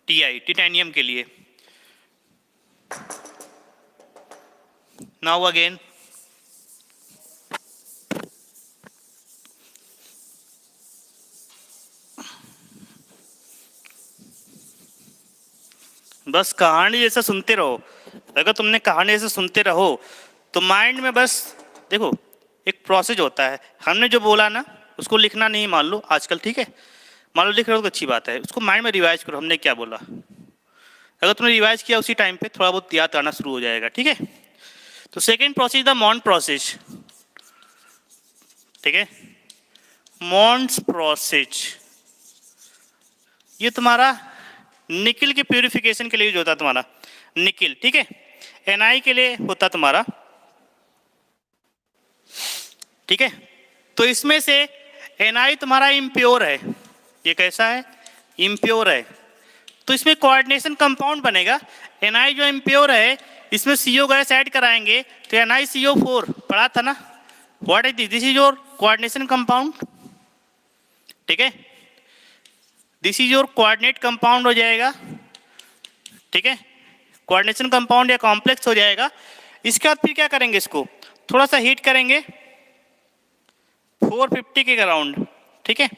Ti, titanium के लिए। नाउ अगेन बस कहानी जैसा सुनते रहो। अगर तुमने कहानी जैसे सुनते रहो तो माइंड में बस देखो एक प्रोसेस होता है, हमने जो बोला ना उसको लिखना नहीं मान लो आजकल। ठीक है, मान लो लिख रहे हो तो अच्छी बात है, उसको माइंड में रिवाइज करो हमने क्या बोला। अगर तुमने रिवाइज किया उसी टाइम पे थोड़ा बहुत याद आना शुरू हो जाएगा। ठीक है, तो सेकेंड प्रोसेस द मॉन्ट प्रोसेस। ठीक है, मॉन्ट्स प्रोसेस ये तुम्हारा निकिल के प्यूरिफिकेशन के लिए यूज होता है तुम्हारा निकिल। ठीक है, Ni के लिए होता तुम्हारा ठीक है। तो इसमें से Na तुम्हारा इम्प्योर है, ये कैसा है, इम्प्योर है, तो इसमें कोऑर्डिनेशन कंपाउंड बनेगा। Na जो इम्प्योर है इसमें CO गैस ऐड कराएंगे तो NiCO4 पढ़ा था ना, what is this is your coordination compound, ठीक है, this is your coordinate compound हो जाएगा, ठीक है, कोऑर्डिनेशन कंपाउंड या कॉम्प्लेक्स हो जाएगा। इसके बाद फिर क्या करेंगे, इसको थोड़ा सा हीट करेंगे 450 के अराउंड, ठीक है।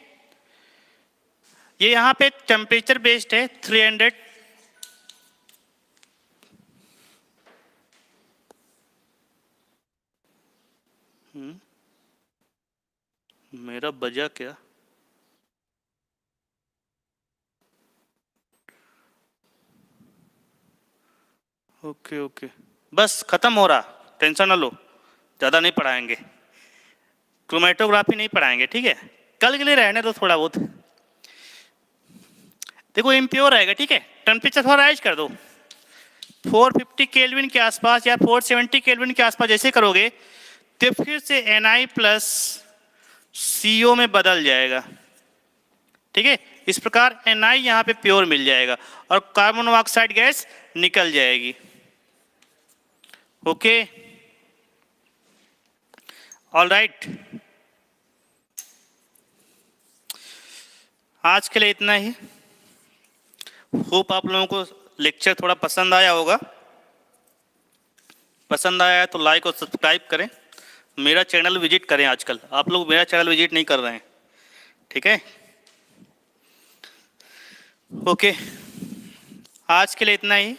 ये यहाँ पे टेम्परेचर बेस्ड है 300, मेरा बजा क्या, ओके ओके, बस खत्म हो रहा, टेंशन ना लो, ज़्यादा नहीं पढ़ाएंगे, क्रोमेटोग्राफी नहीं पढ़ाएंगे, ठीक है, कल के लिए रहने दो थोड़ा बहुत। देखो इम्प्योर रहेगा, ठीक है, टेम्परेचर थोड़ा राइज कर दो 450 केल्विन के आसपास या 470 केल्विन के आसपास जैसे करोगे तो फिर से Na प्लस CO में बदल जाएगा, ठीक है। इस प्रकार Na यहाँ पे प्योर मिल जाएगा और कार्बन मोनोऑक्साइड गैस निकल जाएगी, ओके, ऑल राइट। आज के लिए इतना ही। होप आप लोगों को लेक्चर थोड़ा पसंद आया होगा, पसंद आया है तो लाइक और सब्सक्राइब करें, मेरा चैनल विजिट करें, आजकल आप लोग मेरा चैनल विजिट नहीं कर रहे हैं, ठीक है, ओके, आज के लिए इतना ही।